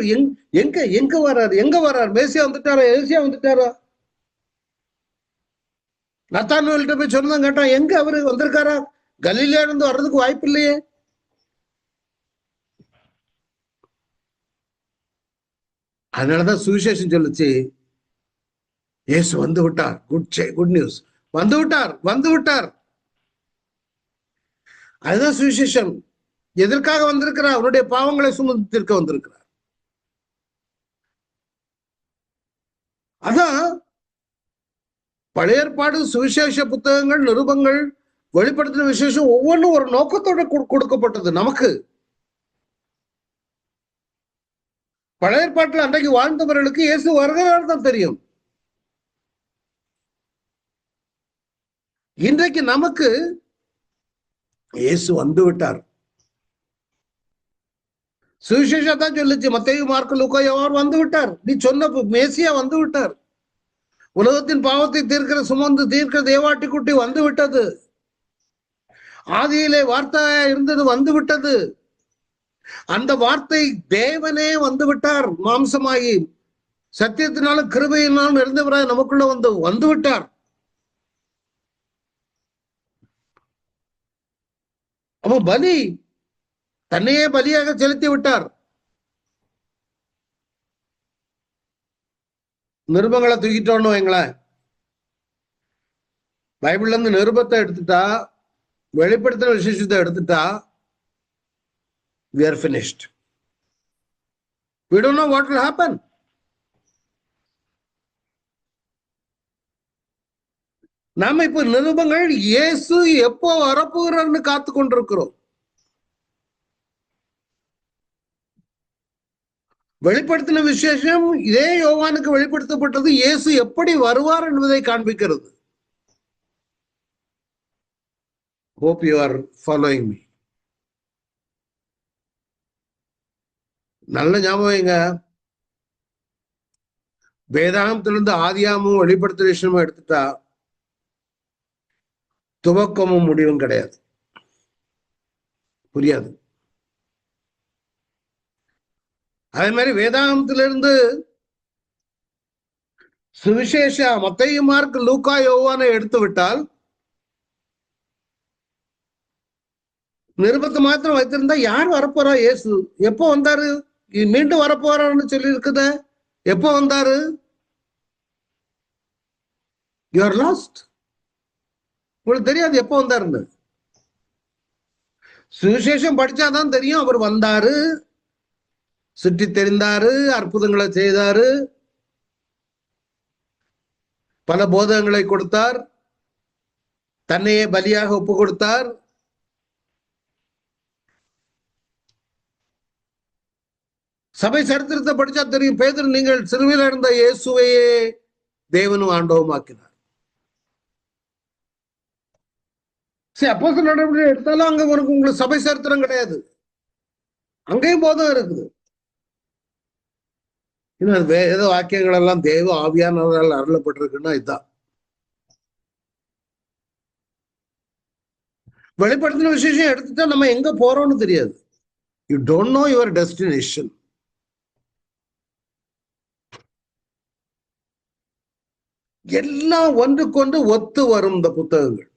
எங்க எங்க வர்றாரு? எங்க வர்றாரு? மேசியா வந்துட்டாரா? ஏசியா வந்துட்டாரா? நத்தானுவேல்கிட்ட போய் சொன்னதான் கேட்டான், எங்க அவரு வந்திருக்காரா? கலிலேயா இருந்து வர்றதுக்கு வாய்ப்பு இல்லையே. அதனாலதான் சுவிசேஷம் சொல்லுச்சு, இயேசு வந்து விட்டார். குட் நியூஸ், வந்து விட்டார், வந்து விட்டார். அதுதான் சுவிசேஷம். எதற்காக வந்திருக்கிறார்? அவருடைய பாவங்களை சுமந்து தீர்க்க வந்திருக்கிறார். அதான் பழைய ஏற்பாடு சுவிசேஷ புத்தகங்கள், நிருபங்கள், வெளிப்படுத்தின விசேஷம் ஒவ்வொன்றும் ஒரு நோக்கத்தோட கொடுக்கப்பட்டது நமக்கு. பழைய ஏற்பாட்டில் அன்றைக்கு வாழ்ந்தவர்களுக்கு இயேசு வருகிறார் தான் தெரியும். இன்றைக்கு நமக்கு இயேசு வந்து விட்டார். சுவிசேஷம் தான் சொல்லுச்சு, மத்தேயு, மார்க்கு, லூக்கா, யோவான் வந்து விட்டார். நீ சொன்ன மேசியா வந்து விட்டார். உலகத்தின் பாவத்தை தீர்க்கிற சுமந்து தீர்க்கிற தேவாட்டி குட்டி வந்து விட்டது. ஆதியிலே வார்த்தையா இருந்தது, வந்து விட்டது. அந்த வார்த்தை தேவனே வந்து விட்டார், மாம்சமாகி சத்தியத்தினாலும் கிருபையினாலும் இருந்தவராய் நமக்குள்ள வந்து விட்டார். அப்ப பலி, தன்னையே பலியாக செலுத்தி விட்டார். நிருபங்களை தூக்கிட்டோன்னு வைங்களேன், பைபிள்ல இருந்து நிருபத்தை எடுத்துட்டா, வெளிப்படுத்தின விசேஷத்தை எடுத்துட்டா, we are finished. We don't know what will happen. நாம இப்ப நிருபங்கள் இயேசு எப்போ வரப்போகிறார்னு காத்து கொண்டிருக்கிறோம். வெளிப்படுத்தின விசேஷம் இதே யோவானுக்கு வெளிப்படுத்தப்பட்டது இயேசு எப்படி வருவார் என்பதை காண்பிக்கிறது. Hope you are following me. நல்ல ஞாபகம், வேதாகமத்திலிருந்து ஆதியாமும் வெளிப்படுத்தின விஷயமும் எடுத்துட்டா துவக்கமும் முடிவும் கிடையாது, புரியாது. அதே மாதிரி வேதாகமத்திலிருந்து சுவிசேஷ மத்தேயு, மார்க், லூக்கா, யோவானை எடுத்து விட்டால் நிருபத்தை மாத்திரம் வைத்திருந்தா யார் வரப்போறா? இயேசு எப்போ வந்தாரு? மீண்டும் வரப்போறான்னு சொல்லி இருக்குத. எப்போ வந்தாரு? You are last. உங்களுக்கு தெரியாது எப்போ வந்தாருன்னு. சுவிசேஷம் படிச்சாதான் தெரியும். அவர் வந்தாரு, சுற்றி தெரிந்தாரு, அற்புதங்களை செய்தாரு, பல போதகங்களை கொடுத்தார், தன்னையே பலியாக ஒப்பு கொடுத்தார். சபை சரித்திரத்தை படிச்சா தெரியும். பேதுரு, நீங்கள் சிறுவையில் இருந்த இயேசுவையே தேவனும் ஆண்டவரும் ஆக்கினார். சரி, அப்போஸ்தலர் நடவடிக்கை எடுத்தாலும் அங்க உங்களுக்கு சபை சரித்திரம் கிடையாது, அங்கேயும் போதம் இருக்குது. வேத வாக்கியங்கள் எல்லாம் தேவ ஆவியானவரால் அருளப்பட்டிருக்குன்னா இதுதான். வெளிப்படுத்தின விசேஷம் எடுத்துட்டா நம்ம எங்க போறோம்னு தெரியாது. You don't know your destination. எல்லாம் ஒன்றுக்கொண்டு ஒத்து வரும் இந்த புத்தகங்கள்.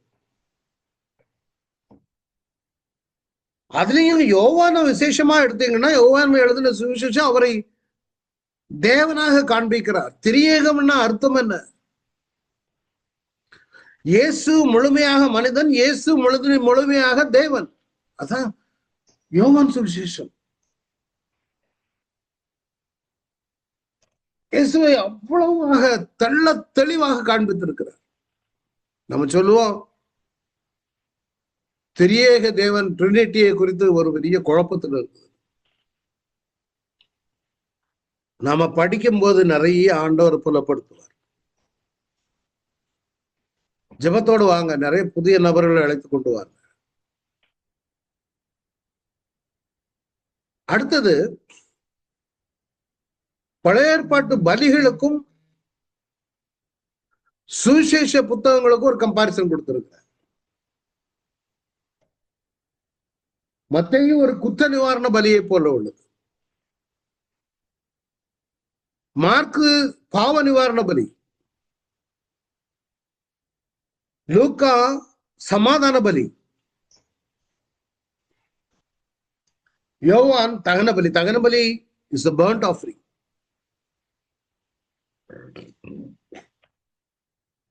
அதுலயும் யோவான விசேஷமா எடுத்தீங்கன்னா, யோவான் எழுதின சுவிசேஷம் அவரை தேவனாக காண்பிக்கிறார். திரியேகம்னா அர்த்தம் என்ன? இயேசு முழுமையாக மனிதன், இயேசு முழுமையாக தேவன். அதான் யோவான் சுவிசேஷம். இயேசுவை அவ்வளவாக தெள்ள தெளிவாக காண்பித்திருக்கிறார். நம்ம சொல்லுவோம் திரியேக தேவன் ட்ரினிட்டியை குறித்து ஒரு பெரிய குழப்பத்தில் இருக்குது. நாம படிக்கும் போது நிறைய ஆண்டவர் புலப்படுத்துவார். ஜெபத்தோடு வாங்க, நிறைய புதிய நபர்களை அழைத்து கொண்டு வாங்க. அடுத்தது, பழைய ஏற்பாட்டு பலிகளுக்கும் சுவிசேஷ புத்தகங்களுக்கும் ஒரு கம்பாரிசன் கொடுத்திருக்கிறார். மத்தேயு ஒரு குற்ற நிவாரண பலியை போல உள்ளது. மார்க்கு பாவ நிவாரண பலி. லூக்கா சமாதான பலி. யோவான் தகன பலி. தகன பலி is the burnt offering.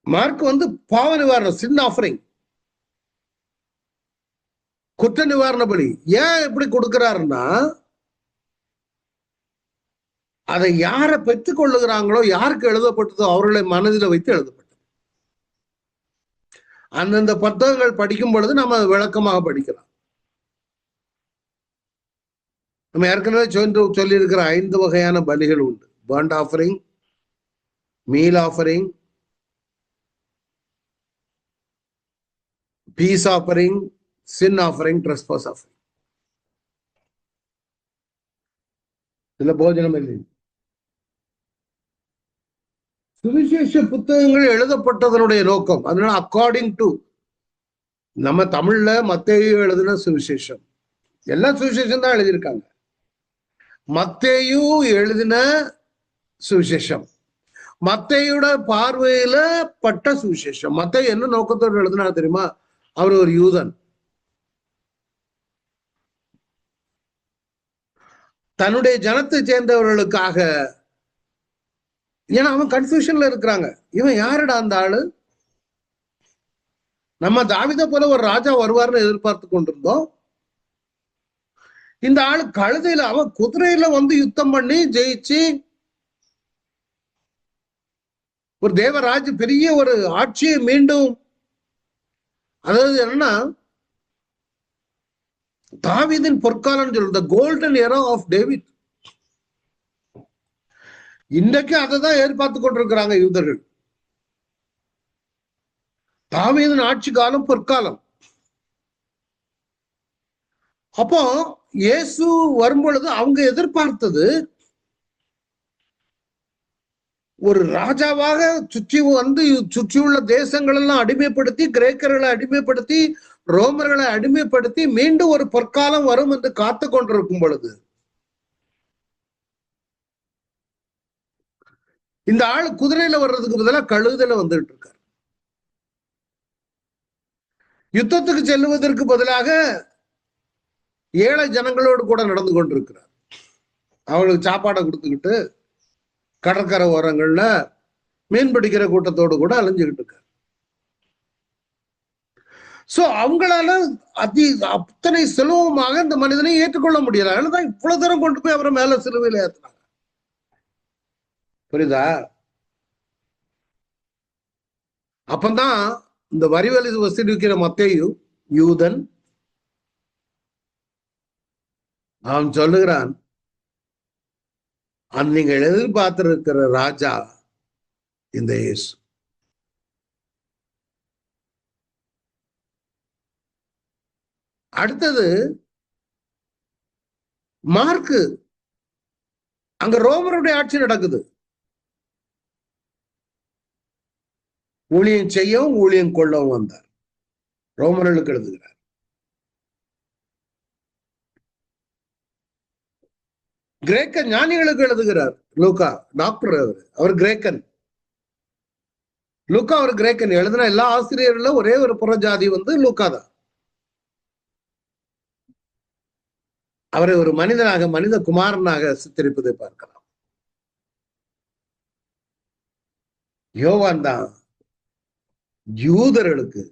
Mark பாவ நிவாரணம், சின் ஆஃபரிங், குற்ற நிவாரண பலி. ஏன் எப்படி கொடுக்கிறாருன்னா, அதை யாரை பெற்றுக் கொள்ளுகிறாங்களோ, யாருக்கு எழுதப்பட்டதோ அவர்களை மனதில் வைத்து எழுதப்பட்டது. அந்தந்த புத்தகங்கள் படிக்கும் பொழுது நம்ம விளக்கமாக படிக்கலாம். நம்ம ஏற்கனவே சொல்லி இருக்கிற 5 வகையான பலிகள் உண்டு. Burnt offering, meal offering, peace offering, sin offering, trespass offering. இதுல போஜனம் இல்லை. சுவிசேஷ புத்தகங்கள் எழுதப்பட்டதனுடைய நோக்கம், அதனால அக்கார்டிங் டு நம்ம தமிழ்ல மத்தேயு எழுதின சுவிசேஷம், எல்லா சுவிசேஷம் தான் எழுதியிருக்காங்க. மத்தேயு எழுதின சுவிசேஷம், மத்தேயுட பார்வையில பட்ட சுவிசேஷம். மத்தேயு என்ன நோக்கத்தோடு எழுதினா தெரியுமா? அவர் ஒரு யூதன், தன்னுடைய ஜனத்தை சேர்ந்தவர்களுக்காக ஏன்னா அவன் கன்ஃபியூஷன்ல இருக்கிறாங்க. இவன் யாருடா அந்த ஆளு? நம்ம தாவீதை போல ஒரு ராஜா வருவார்னு எதிர்பார்த்து கொண்டிருந்தோம். இந்த ஆளு கழுதையில, அவன் குதிரையில வந்து யுத்தம் பண்ணி ஜெயிச்சு ஒரு தேவராஜ் பெரிய ஒரு ஆட்சியை மீண்டும், அதாவது என்னன்னா தாவீதின் பொற்காலம் சொல்றது கோல்டன் எரா ஆஃப் டேவிட். இன்றைக்கு அதை தான் எதிர்பார்த்து கொண்டிருக்கிறாங்க யூதர்கள். தாவீதின் ஆட்சி காலம் பொற்காலம். அப்போ இயேசு வரும்பொழுது அவங்க எதிர்பார்த்தது ஒரு ராஜாவாக சுற்றி வந்து சுற்றியுள்ள தேசங்கள் எல்லாம் அடிமைப்படுத்தி, கிரேக்கர்களை அடிமைப்படுத்தி, ரோமர்களை அடிமைப்படுத்தி மீண்டும் ஒரு பொற்காலம் வரும் என்று காத்து கொண்டிருக்கும் பொழுது இந்த ஆள் குதிரையில வர்றதுக்கு பதிலாக கழுதையில வந்துட்டு இருக்கார். யுத்தத்துக்கு செல்லுவதற்கு பதிலாக ஏழை ஜனங்களோடு கூட நடந்து கொண்டிருக்கிறார். அவங்களுக்கு சாப்பாடை கொடுத்துக்கிட்டு கடற்கரை ஓரங்கள்ல மீன் பிடிக்கிற கூட்டத்தோடு கூட அலைஞ்சுக்கிட்டு இருக்காரு. சோ அவங்களால அத்தனை சுலபமாக இந்த மனிதனை ஏற்றுக்கொள்ள முடியல. அதனாலதான் இவ்வளவு தூரம் கொண்டு போய் அவரை மேல சிலுவையில ஏத்துனாங்க. புரியுதா? அப்பதான் இந்த வரிவலி வசூலிக்கிற மத்தேயு யூதன் அவன் சொல்லுகிறான், நீங்கள் எதிர்பார்த்திருக்கிற ராஜா இந்த இயேசு. அடுத்தது மார்க்கு, அங்க ரோமருடைய ஆட்சி நடக்குது. ஊழியம் செய்யவும் ஊழியம் கொள்ளவும் வந்தார். ரோமர்களுக்கு எழுதுகிறார். கிரேக்க ஞானிகளுக்கு எழுதுகிறார். லூக்கா டாக்டர், அவர் கிரேக்கன். லூக்கா அவர் கிரேக்கன். எழுதின எல்லா ஆசிரியர்கள ஒரே ஒரு புறஜாதி வந்து லூக்கா தான். அவரை ஒரு மனிதனாக, மனித குமாரனாக சித்தரிப்பதை பார்க்கலாம். யோவான் தான் யூதர்களுக்கு,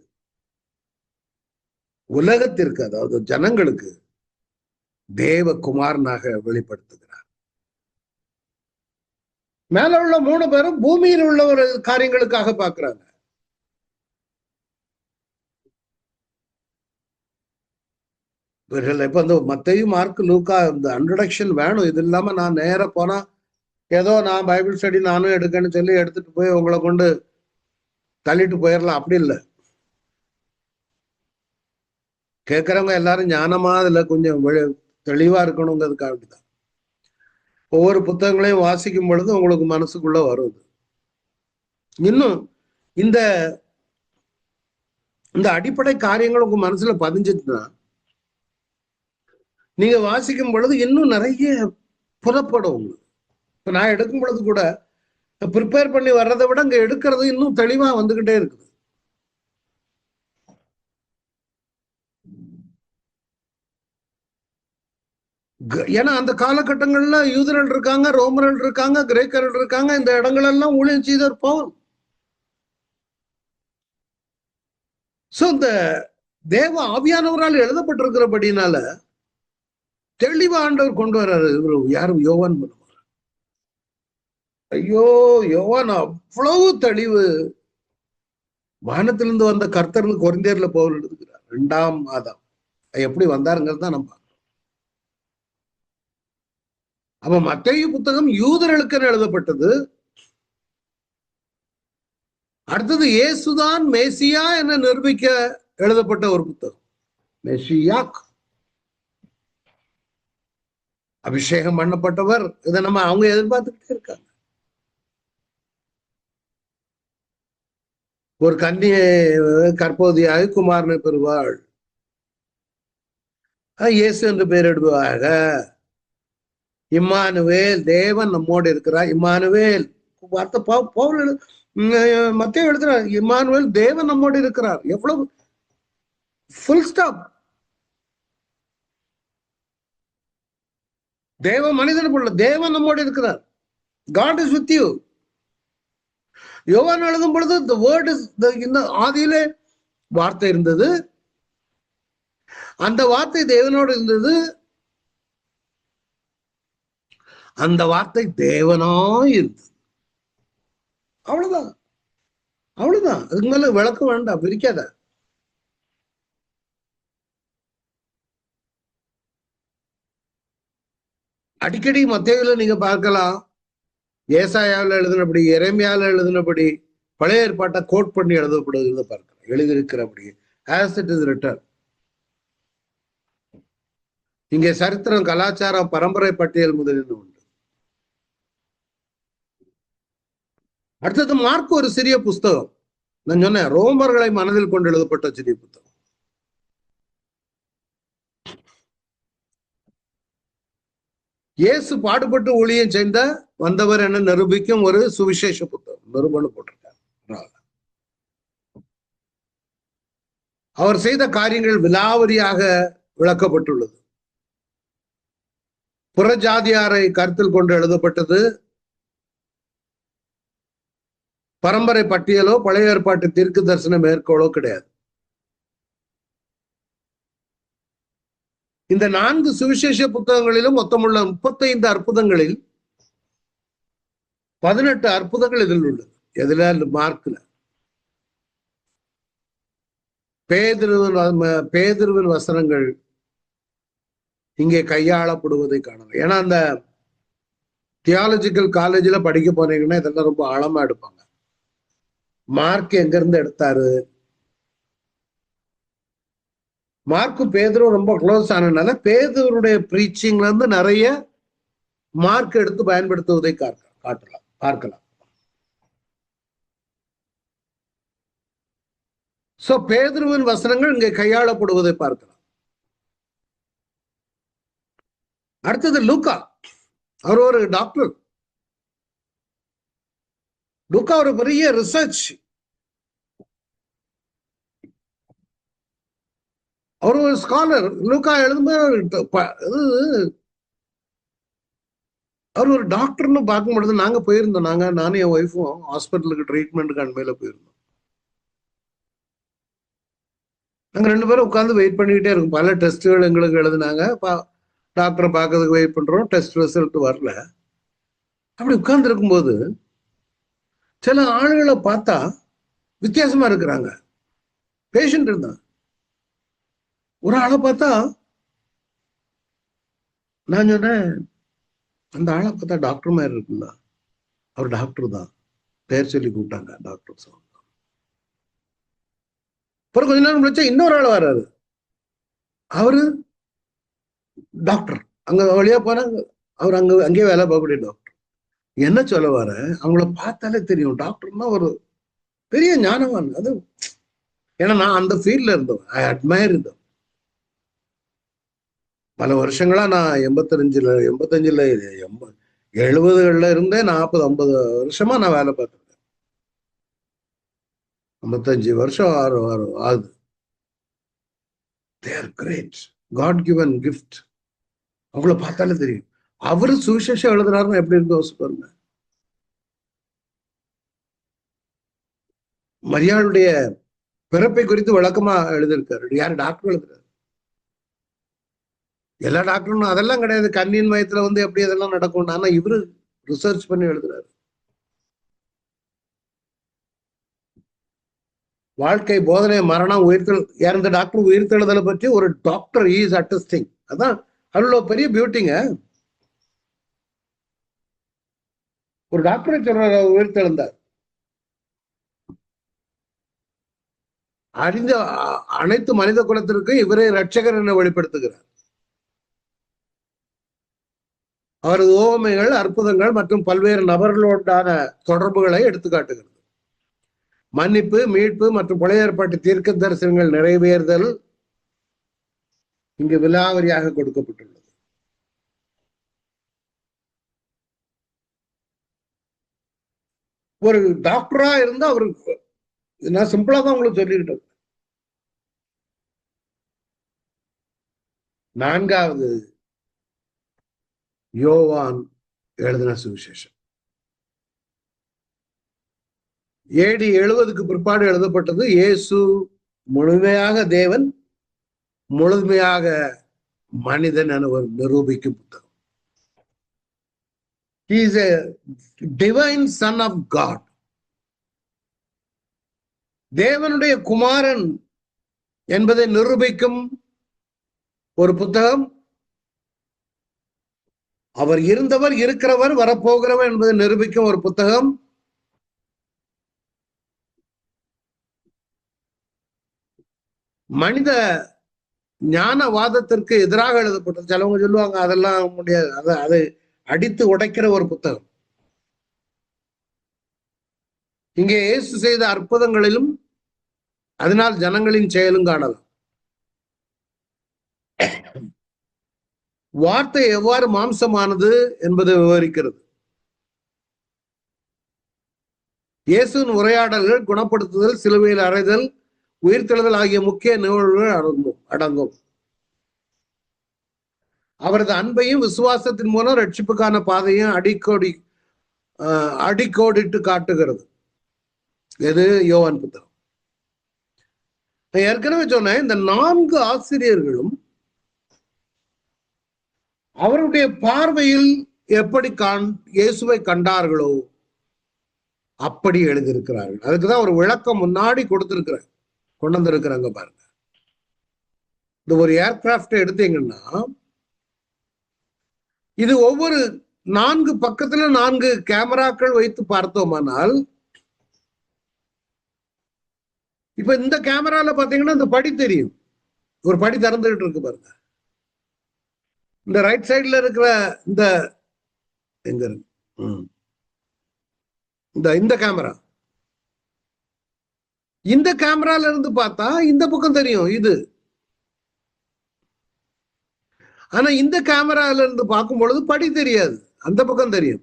உலகத்திற்கு, அதாவது ஜனங்களுக்கு தேவ குமாரனாக வெளிப்படுத்துகிறார். மேல உள்ள 3 பேரும் பூமியில் உள்ள ஒரு காரியங்களுக்காக பார்க்கிறாங்க. இவர்கள் இப்ப இந்த மத்தேயு, மார்க், லூக்கா இந்த இன்ட்ரோடக்ஷன் வேணும். இது இல்லாம நான் நேர போனா ஏதோ நான் பைபிள் ஸ்டடி நானும் எடுக்கன்னு சொல்லி எடுத்துட்டு போய் உங்களை கொண்டு தள்ளிட்டு போயிடலாம். அப்படி இல்லை. கேட்கறவங்க எல்லாரும் ஞானமா அதுல கொஞ்சம் தெளிவா இருக்கணுங்கிறதுக்காக தான் ஒவ்வொரு புத்தகங்களையும் வாசிக்கும் பொழுது உங்களுக்கு மனசுக்குள்ள வருது. இன்னும் இந்த இந்த அடிப்படை காரியங்கள் உங்க மனசுல பதிஞ்சிச்சுன்னா நீங்க வாசிக்கும் பொழுது இன்னும் நிறைய புறப்படும் உங்களுக்கு. இப்ப நான் எடுக்கும் பொழுது கூட ப்ரிப்பேர் பண்ணி வர்றதை விட இங்க எடுக்கிறது இன்னும் தெளிவா வந்துகிட்டே இருக்குது. ஏன்னா அந்த காலகட்டங்கள்ல யூதர்கள் இருக்காங்க, ரோமர்கள் இருக்காங்க, கிரேக்கர்கள் இருக்காங்க. இந்த இடங்கள் எல்லாம் ஊழியம் செய்தவர் பவுல். சோ இந்த தேவ ஆவியானவரால் எழுதப்பட்டிருக்கிறபடினால தெளிவா ஆண்டவர் கொண்டு வர்றாரு. யாரும் யோவான் பண்ணுவார். ஐயோ, யோவான் அவ்வளவு தெளிவு. வானத்திலிருந்து வந்த கர்த்தர்னு கொரிந்தியர்ல பவுல் எழுதுகிறார். 2ஆம் ஆதாம் எப்படி வந்தாருங்கிறது தான் நம்ம. அப்ப மத்தேயு புத்தகம் யூதர்களுக்கு எழுதப்பட்டது. அடுத்தது இயேசுதான் மேசியா என நிரூபிக்க எழுதப்பட்ட ஒரு புத்தகம். மெஷியாக், அபிஷேகம் பண்ணப்பட்டவர். இதை நம்ம அவங்க எதிர்பார்த்துக்கிட்டே இருக்காங்க. ஒரு கன்னியை கற்போதியாக குமாரனை பெறுவாள், இயேசு என்று பெயரிடுவாக. இம்மானுவேல், தேவன் நம்மோடு இருக்கிறார். இம்மானுவேல் வார்த்தை பவுல் மத்தேயு எழுதுறார். இம்மானுவேல், தேவன் நம்மோடு இருக்கிறார். எவ்வளவு ஃபுல் ஸ்டாப். தேவ மனிதன் போல தேவன் நம்மோடு இருக்கிறார். God is with you. யோவான் எழுதும் பொழுது the word is இந்த ஆதியிலே வார்த்தை இருந்தது, அந்த வார்த்தை தேவனோடு இருந்தது, அந்த வார்த்தை தேவனாய் இருந்தது. அவ்வளவுதான், அவ்வளவுதான். அதுக்கு மேல விளக்கம் வேண்டாம், பிரிக்காத. அடிக்கடி மத்தேயுல நீங்க பார்க்கலாம், ஏசாயாவில் எழுதினபடி, எரேமியாவில் எழுதினபடி பழைய ஏற்பாட்டை கோட் பண்ணி எழுதப்படுகிறது பார்க்கலாம், எழுதியிருக்கிறபடி as it is written. இங்கே சரித்திரம், கலாச்சாரம், பரம்பரை பட்டியல் முதலில் உண்டு. அடுத்தது மார்க் ஒரு சிறிய புஸ்தகம். நான் சொன்னேன், ரோமர்களை மனதில் கொண்டு எழுதப்பட்ட சிறிய புத்தகம். இயேசு பாடுபட்டு ஊழியம் செய்த வந்தவர் என நிரூபிக்கும் ஒரு சுவிசேஷ புத்தகம், நிருபம்னு போட்டிருக்கார். அவர் செய்த காரியங்கள் விலாவரியாக விளக்கப்பட்டுள்ளது. புறஜாதியாரை கருத்தில் கொண்டு எழுதப்பட்டது. பரம்பரை பட்டியலோ பழைய ஏற்பாட்டு தீர்க்க தரிசன மேற்கோளோ கிடையாது. இந்த 4 சுவிசேஷ புத்தகங்களிலும் மொத்தமுள்ள 35 அற்புதங்களில் 18 அற்புதங்கள் இதில் உள்ளது. எதுல? மார்க்ல. பேதுருவின் வசனங்கள் இங்கே கையாளப்படுவதை காணலாம். ஏன்னா அந்த தியாலஜிக்கல் காலேஜில் படிக்க போனீங்கன்னா இதெல்லாம் ரொம்ப ஆழமா எடுப்பாங்க. மார்க் எங்க இருந்து எடுத்தாரு? மார்க்கு பேதுரு ரொம்ப க்ளோஸ் ஆனதுனால பேதுருடைய பிரீச்சிங்ல இருந்து நிறைய மார்க் எடுத்து பயன்படுத்துவதை பார்க்கலாம். சோ பேதுருவின் வசனங்கள் இங்கே கையாளப்படுவதை பார்க்கலாம். அடுத்தது லூக்கா. அவர் ஒரு டாக்டர். லூக்கா ஒரு பெரிய ரிசர்ச். அவர் ஒரு ஸ்காலர். லூக்கா எழுதும்போது அவர் ஒரு டாக்டர்னு பார்க்கும்பொழுது நாங்க போயிருந்தோம். நானும் என் ஒய்ஃபும் ஹாஸ்பிட்டலுக்கு ட்ரீட்மெண்ட்டுக்கு அண்மையில போயிருந்தோம். நாங்க 2 பேரும் உட்காந்து வெயிட் பண்ணிக்கிட்டே இருக்கோம். பல டெஸ்ட்டுகள் எங்களுக்கு எழுதுனாங்க. டாக்டரை பார்க்கறதுக்கு வெயிட் பண்றோம். டெஸ்ட் ரிசல்ட் வரல. அப்படி உட்கார்ந்து இருக்கும்போது சில ஆளுகளை பார்த்தா வித்தியாசமா இருக்கிறாங்க. பேஷண்ட் இருந்தான். ஒரு ஆளை பார்த்தா நான் சொன்னேன், அந்த ஆளை பார்த்தா டாக்டர் மாதிரி இருக்குல்ல. அவர் டாக்டர் தான், பேர் சொல்லி கூப்பிட்டாங்க டாக்டர். அப்புறம் கொஞ்ச நேரம் கழிச்சா இன்னொரு ஆள் வர்றாரு. அவரு டாக்டர். அங்க வழியா போனாங்க. அவர் அங்கேயே வேலை பார்க்கக்கூடிய டாக்டர். என்ன சொல்ல வர, அவங்கள பார்த்தாலே தெரியும் டாக்டர்னா ஒரு பெரிய ஞானவான். அது ஏன்னா நான் அந்த ஃபீல்ட்ல இருந்தோம். ஐ அட்மயர் இருந்தோம். பல வருஷங்களா நான் 85ல 70களில் இருந்தே 40-50 வருஷமா நான் வேலை பார்த்துருக்கேன். 55 வருஷம் ஆகுது. They are great. God given gift. அவங்கள பார்த்தாலே தெரியும். அவரு சுவிசேஷம் எழுதுறாருன்னா எப்படி இருந்து பாருங்க. மரியாளுடைய பிறப்பை குறித்து விளக்கமா எழுதியிருக்காரு. யாரு? டாக்டர் எழுதுறாரு. எல்லா டாக்டரும் அதெல்லாம் கிடையாது. கண்ணின் மயத்துல எப்படி அதெல்லாம் நடக்கும். ஆனா இவரு ரிசர்ச் பண்ணி எழுதுறாரு. வாழ்க்கை, போதனை, மரணம், உயிர்த்தெழு. இந்த டாக்டர் உயிர்த்தெழுதலை பற்றி ஒரு டாக்டர் இஸ் அட்டஸ்டிங். அதான் அவ்வளோ பெரிய பியூட்டிங்க. ஒரு டாக்டரை சொல்ற உயிர்த்தெழுந்தார். அறிந்த அனைத்து மனித குலத்திற்கு இவரே ரட்சகர் என வெளிப்படுத்துகிறார். அவரது ஓமைகள், அற்புதங்கள் மற்றும் பல்வேறு நபர்களோடான தொடர்புகளை எடுத்துக்காட்டுகிறது. மன்னிப்பு, மீட்பு மற்றும் பழைய ஏற்பாட்டு தீர்க்க தரிசனங்கள் நிறைவேறுதல் இங்கு விலாவரியாக கொடுக்கப்பட்டுள்ளது. ஒரு டாக்டரா இருந்தா அவருக்கு நான் சிம்பிளா தான் உங்களுக்கு சொல்லிக்கிட்டேன். 4வது யோவான் எழுதின சுவிசேஷம். AD 70க்கு பிற்பாடு எழுதப்பட்டது. இயேசு முழுமையாக தேவன், முழுமையாக மனிதன் என ஒரு நிரூபிக்கும் புத்தகம். He is a divine son of God. தேவனுடைய குமாரன் என்பதை நிரூபிக்கும் ஒரு புத்தகம். அவர் இருந்தவர், இருக்கிறவர், வரப்போகிறவர் என்பதை நிரூபிக்கும் ஒரு புத்தகம். மனித ஞானவாதத்திற்கு எதிராக எழுதப்பட்டது. சிலவங்க சொல்லுவாங்க அதெல்லாம் முடியாது, அதை அடித்து உடைக்கிற ஒரு புத்தகம். இங்கே இயேசு செய்த அற்புதங்களிலும் அதனால் ஜனங்களின் செயலும் காணலாம். வார்த்தை எவ்வாறு மாம்சமானது என்பதை விவரிக்கிறது. இயேசுவின் உரையாடல்கள், குணப்படுத்துதல், சிலுவையில் அறைதல், உயிர்த்தெழுதல் ஆகிய முக்கிய நிகழ்வுகள் அடங்கும். அவரது அன்பையும் விசுவாசத்தின் மூலம் ரட்சிப்புக்கான பாதையும் அடிக்கோடிட்டு காட்டுகிறது. எது? யோவான் புத்தகம். ஏற்கனவே சொன்னேன், இந்த 4 ஆசிரியர்களும் அவருடைய பார்வையில் எப்படி இயேசுவை கண்டார்களோ அப்படி எழுதியிருக்கிறார்கள். அதுக்குதான் ஒரு விளக்கம் முன்னாடி கொண்டு வந்திருக்கிறாங்க பாருங்க. இந்த ஒரு ஏர்கிராப்ட் எடுத்தீங்கன்னா, இது ஒவ்வொரு 4 பக்கத்துல 4 கேமராக்கள் வைத்து பார்த்தோமானால், இப்ப இந்த கேமரால பாத்தீங்கன்னா இந்த படி தெரியும். ஒரு படி திறந்துகிட்டு இருக்கு பாருங்க. இந்த ரைட் சைட்ல இருக்கிற இந்த எங்க இருக்கு இந்த கேமரா, இந்த கேமரால இருந்து பார்த்தா இந்த பக்கம் தெரியும் இது. ஆனா இந்த கேமரால இருந்து பார்க்கும் பொழுது படி தெரியாது, அந்த பக்கம் தெரியும்.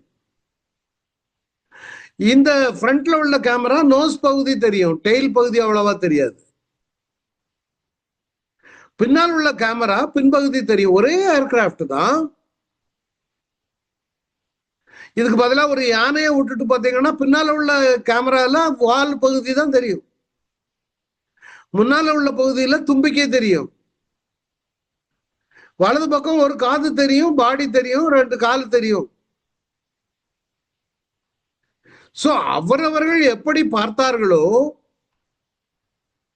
இந்த ஃப்ரண்ட்ல உள்ள கேமரா நோஸ் பகுதி தெரியும், டெயில் பகுதி அவ்வளவா தெரியாது. பின்னால் உள்ள கேமரா பின்பகுதி தெரியும். ஒரே ஏர்கிராப்ட் தான். இதுக்கு பதிலாக ஒரு யானையை விட்டுட்டு பார்த்தீங்கன்னா பின்னால உள்ள கேமரால வால் பகுதி தான் தெரியும், முன்னால உள்ள பகுதியில தும்பிக்கை தெரியும். வலது பக்கம் ஒரு காது தெரியும், பாடி தெரியும், 2 கால் தெரியும். சோ அவரவர்கள் எப்படி பார்த்தார்களோ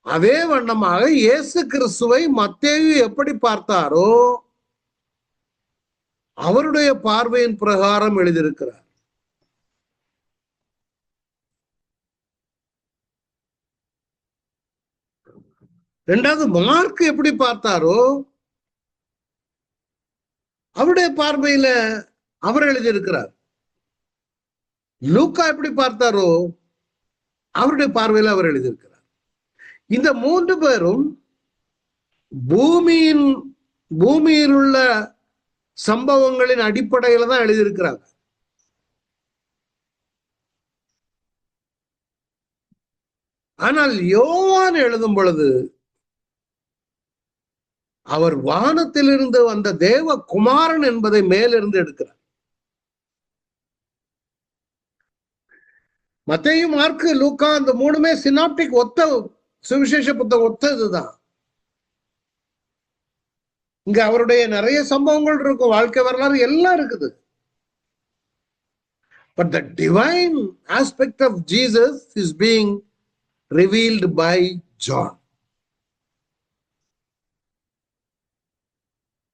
அதே வண்ணமாக இயேசு கிறிஸ்துவை மத்தேயு எப்படி பார்த்தாரோ அவருடைய பார்வையின் பிரகாரம் எழுதியிருக்கிறார். இரண்டாவது, மார்க் எப்படி பார்த்தாரோ அவருடைய பார்வையில அவர் எழுதியிருக்கிறார். லூக்கா எப்படி பார்த்தாரோ அவருடைய பார்வையில அவர் எழுதியிருக்கிறார். இந்த 3 பேரும் பூமியில் உள்ள சம்பவங்களின் அடிப்படையில தான் எழுதியிருக்கிறாங்க. ஆனால் யோவான் எழுதும் பொழுது அவர் வானத்திலிருந்து வந்த தேவ குமாரன் என்பதை மேலிருந்து எடுக்கிறார். மத்தேயு, மார்க்கு, லூக்கா அந்த 3மே சினாப்டிக் ஒத்த சுவிசேஷ புத்தகம், ஒத்த இதுதான். இங்க அவருடைய நிறைய சம்பவங்கள் இருக்கும், வாழ்க்கை வரலாறு எல்லாம் இருக்குது. But the divine aspect of Jesus is being revealed by John.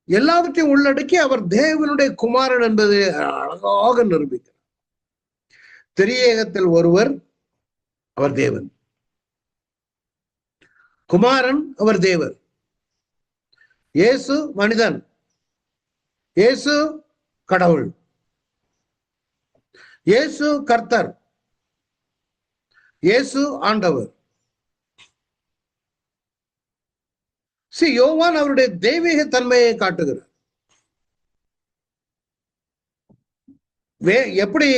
எல்லாவற்றையும் உள்ளடக்கி அவர் தேவனுடைய குமாரன் என்பதை அழகாக நிரூபிக்கிறார். திரியேகத்தில் ஒருவர், அவர் தேவன். குமாரன், அவர் தேவர். இயேசு மனிதன், இயேசு கடவுள், இயேசு கர்த்தர், இயேசு ஆண்டவர். யோவான் அவருடைய தெய்வீக தன்மையை காட்டுகிறார். எப்படி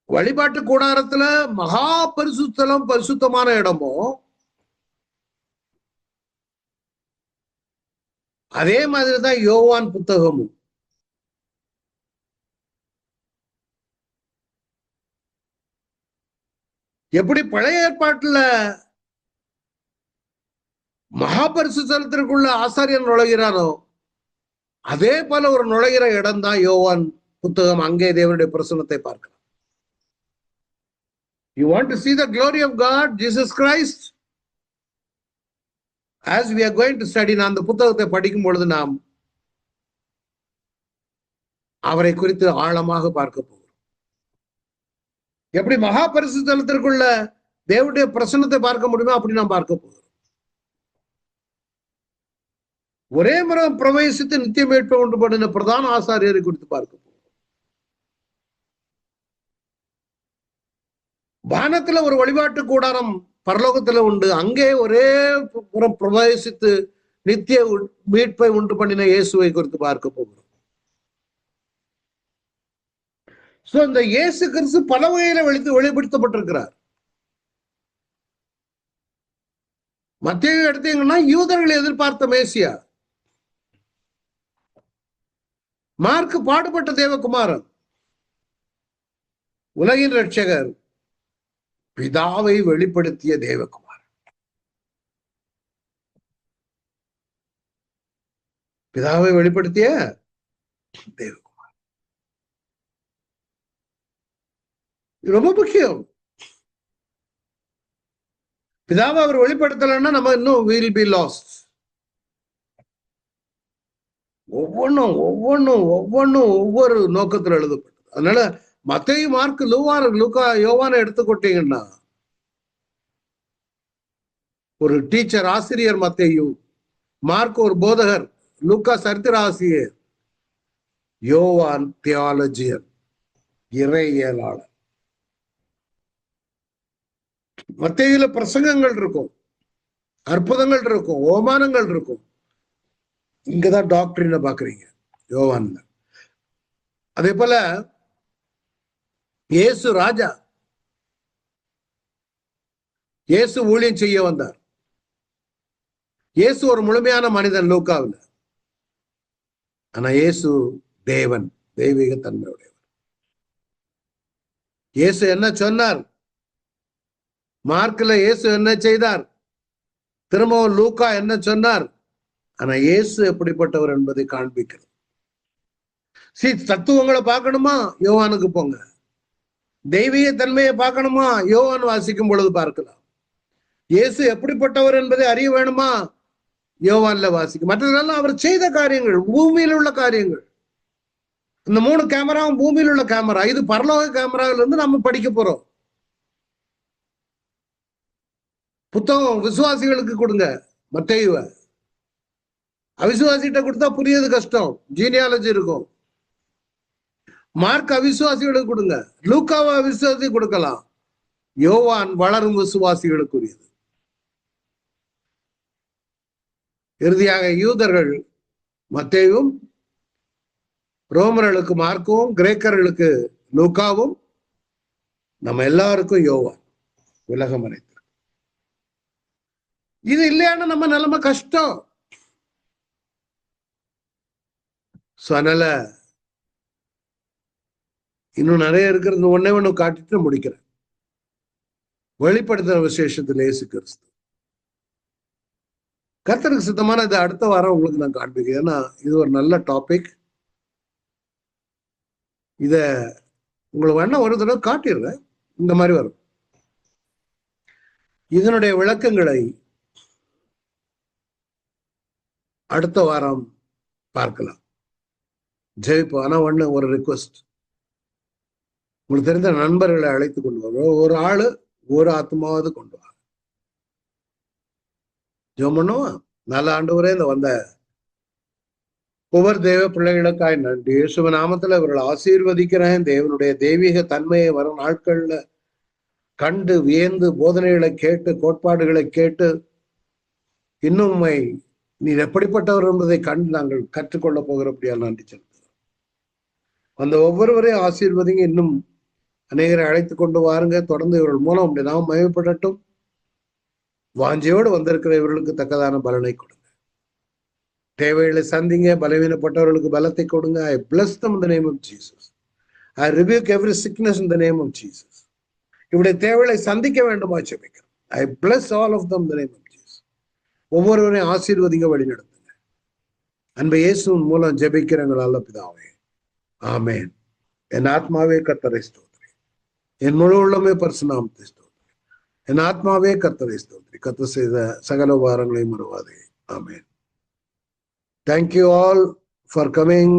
வழிபாட்டு கூடாரத்துல மகா பரிசுத்தலம், பரிசுத்தமான இடமோ அதே மாதிரிதான் யோவான் புத்தகமும். எப்படி பழைய ஏற்பாட்டுல மகாபரிசுத்தலத்திற்குள்ள ஆசாரியன் நுழைகிறானோ அதே போல ஒரு நுழைகிற இடம் தான் யோவான் புத்தகம். அங்கே தேவனுடைய பிரசன்னத்தை பார்க்கலாம். You want to see the glory of God, Jesus Christ? As we are going to study, நான் அந்த புத்தகத்தை படிக்கும் பொழுது நாம் அவரை குறித்து ஆழமாக பார்க்க போகிறோம். எப்படி மகா பரிசுத்தலத்திற்குள்ள தேவனுடைய பிரசன்னத்தை பார்க்க முடியுமோ அப்படி நாம் பார்க்க போகிறோம். ஒரே முறை பிரவேசித்து நித்திய மீட்பை உண்டு பண்ணின பிரதான ஆசாரியரை குறித்து பார்க்க போகிறோம். வானத்துல ஒரு வழிபாட்டு கூடாரம் பரலோகத்துல உண்டு. அங்கே ஒரே புறம் பிரவேசித்து நித்திய மீட்பை உண்டு பண்ணின இயேசுவை குறித்து பார்க்க போகிறோம். சோ இந்த இயேசு கிறிஸ்து பல வகையில வெளிப்படுத்தப்பட்டிருக்கிறார். மத்தேயு எடுத்தீங்கன்னா யூதர்கள் எதிர்பார்த்த மேசியா. மார்க்கு பாடுபட்ட தேவகுமாரன். உலகின் ரட்சகர் பிதாவை வெளிப்படுத்திய தேவகுமாரன். பிதாவை வெளிப்படுத்திய தேவகுமாரன் ரொம்ப முக்கியம். பிதாவை அவர் வெளிப்படுத்தலைன்னா நம்ம இன்னும் will be lost. ஒவ்வொன்னும் ஒவ்வொரு நோக்கத்தில் எழுதப்பட்டது. அதனால மத்தேயு, மார்க்கு, லூக்கா, யோவானை எடுத்துக்கொண்டீங்கன்னா ஒரு டீச்சர், ஆசிரியர் மத்தேயு, மார்க் ஒரு போதகர், லூக்கா சரித்திர ஆசிரியர், யோவான் தியாலஜியன், இறையியலாளர். மத்தேயுல பிரசங்கங்கள் இருக்கும், அற்புதங்கள் இருக்கும், ஓமானங்கள் இருக்கும். இங்கதான் டாக்டரின பாக்குறீங்க யோவான்ல. அதே போல இயேசு ராஜா, இயேசு ஊழியம் செய்ய வந்தார். இயேசு ஒரு முழுமையான மனிதன் லூக்காவில். ஆனா இயேசு தேவன், தெய்வீக தன்மையுடையவர். இயேசு என்ன சொன்னார், மார்க்ல இயேசு என்ன செய்தார், திரும்பவும் லூக்கா என்ன சொன்னார். ஆனா இயேசு எப்படிப்பட்டவர் என்பதை காண்பிக்கிறது. தத்துவங்களை பார்க்கணுமா, யோவானுக்கு போங்க. தெய்வீக தன்மையை பார்க்கணுமா, யோவான் வாசிக்கும் பொழுது பார்க்கலாம். இயேசு எப்படிப்பட்டவர் என்பதை அறிய வேணுமா, யோவான்ல வாசிக்கும். மற்றதெல்லாம் அவர் செய்த காரியங்கள், பூமியில் உள்ள காரியங்கள். இந்த 3 கேமராவும் பூமியில் உள்ள கேமரா. இது பரலோக கேமராவில இருந்து நம்ம படிக்க போறோம். புத்தகம் விசுவாசிகளுக்கு கொடுங்க மத்தேயுவை. அவிசுவாசிகிட்ட கொடுத்தா புரியுது கஷ்டம், ஜீனியாலஜி இருக்கும். மார்க் அவிசுவாசிகளுக்கு கொடுங்க, லூக்காவை அவிசுவாசி கொடுக்கலாம். யோவான் வளரும் விசுவாசிகளுக்குரியது. இறுதியாக யூதர்கள் மத்தேயும், ரோமர்களுக்கு மார்க்கும், கிரேக்கர்களுக்கு லூக்காவும், நம்ம எல்லாருக்கும் யோவான். உலகம் அனைத்து இது இல்லையான நம்ம நிலைமை கஷ்டம். அதனால இன்னும் நிறைய இருக்கிறது. ஒண்ணு காட்டிட்டு முடிக்கிறேன். வெளிப்படுத்துற விசேஷத்துல இயேசு கிறிஸ்து கர்த்தருக்கு சித்தமான இது அடுத்த வாரம் உங்களுக்கு நான் காண்பிக்கிறேன். ஏன்னா இது ஒரு நல்ல டாபிக். இத உங்களுக்கு வேணா ஒரு தடவை காட்டிடுறேன். இந்த மாதிரி வரும். இதனுடைய விளக்கங்களை அடுத்த வாரம் பார்க்கலாம். ஜெயிப்போம். ஆனா ஒரு ரிக்வெஸ்ட், உங்களுக்கு தெரிந்த நண்பர்களை அழைத்து கொண்டு வாங்க. ஒரு ஆளு ஒரு ஆத்மாவது கொண்டு வாங்க. ஜெபம் பண்ணுவோம். நல்ல ஆண்டவரே, இந்த வந்த ஒவ்வொரு தேவ பிள்ளைகளுக்காய் நன்றி. இயேசுவ நாமத்துல இவர்களை ஆசீர்வதிக்கிறேன். தேவனுடைய தெய்வீக தன்மையை வரும் நாட்கள்ல கண்டு வியந்து போதனைகளை கேட்டு கோட்பாடுகளை கேட்டு இன்னும் நீர் எப்படிப்பட்டவர் என்பதை கண்டு நாங்கள் கற்றுக்கொள்ள போகிறபடியா நன்றி செலுத்துகிறோம். அந்த ஒவ்வொருவரையும் ஆசீர்வதிங்க. இன்னும் அநேகரை அழைத்து கொண்டு வாருங்க. தொடர்ந்து இவர்கள் மூலம் அப்படி நாம் மயப்படட்டும். வாஞ்சையோடு வந்திருக்கிற இவர்களுக்கு தக்கதான பலனை கொடுங்க. தேவைகளை சந்திங்க. பலவீனப்பட்டவர்களுக்கு பலத்தை கொடுங்க. I bless them in the name of Jesus. I rebuke every sickness in the name of Jesus. இவருடைய தேவைகளை சந்திக்க வேண்டுமா ஜெபிக்கிறேன். ஐ bless all of them in the name of Jesus. ஒவ்வொருவரையும் ஆசீர்வதிங்க, வழி நடத்துங்க. அன்பு இயேசுவின் மூலம் ஜெபிக்கிறங்கள் நல்ல பிதாவே, ஆமென். என் ஆத்மாவே கர்த்தரை ஸ்தோத்திரி, என் முழு உள்ளமே பரிசுநாமத்தை ஸ்தோத்திரி. என் ஆத்மாவே கர்த்தரை ஸ்தோத்திரி, கர்த்தர் செய்த சகல உபகாரங்களையும் மறவாதே. ஆமென். Thank you all for coming.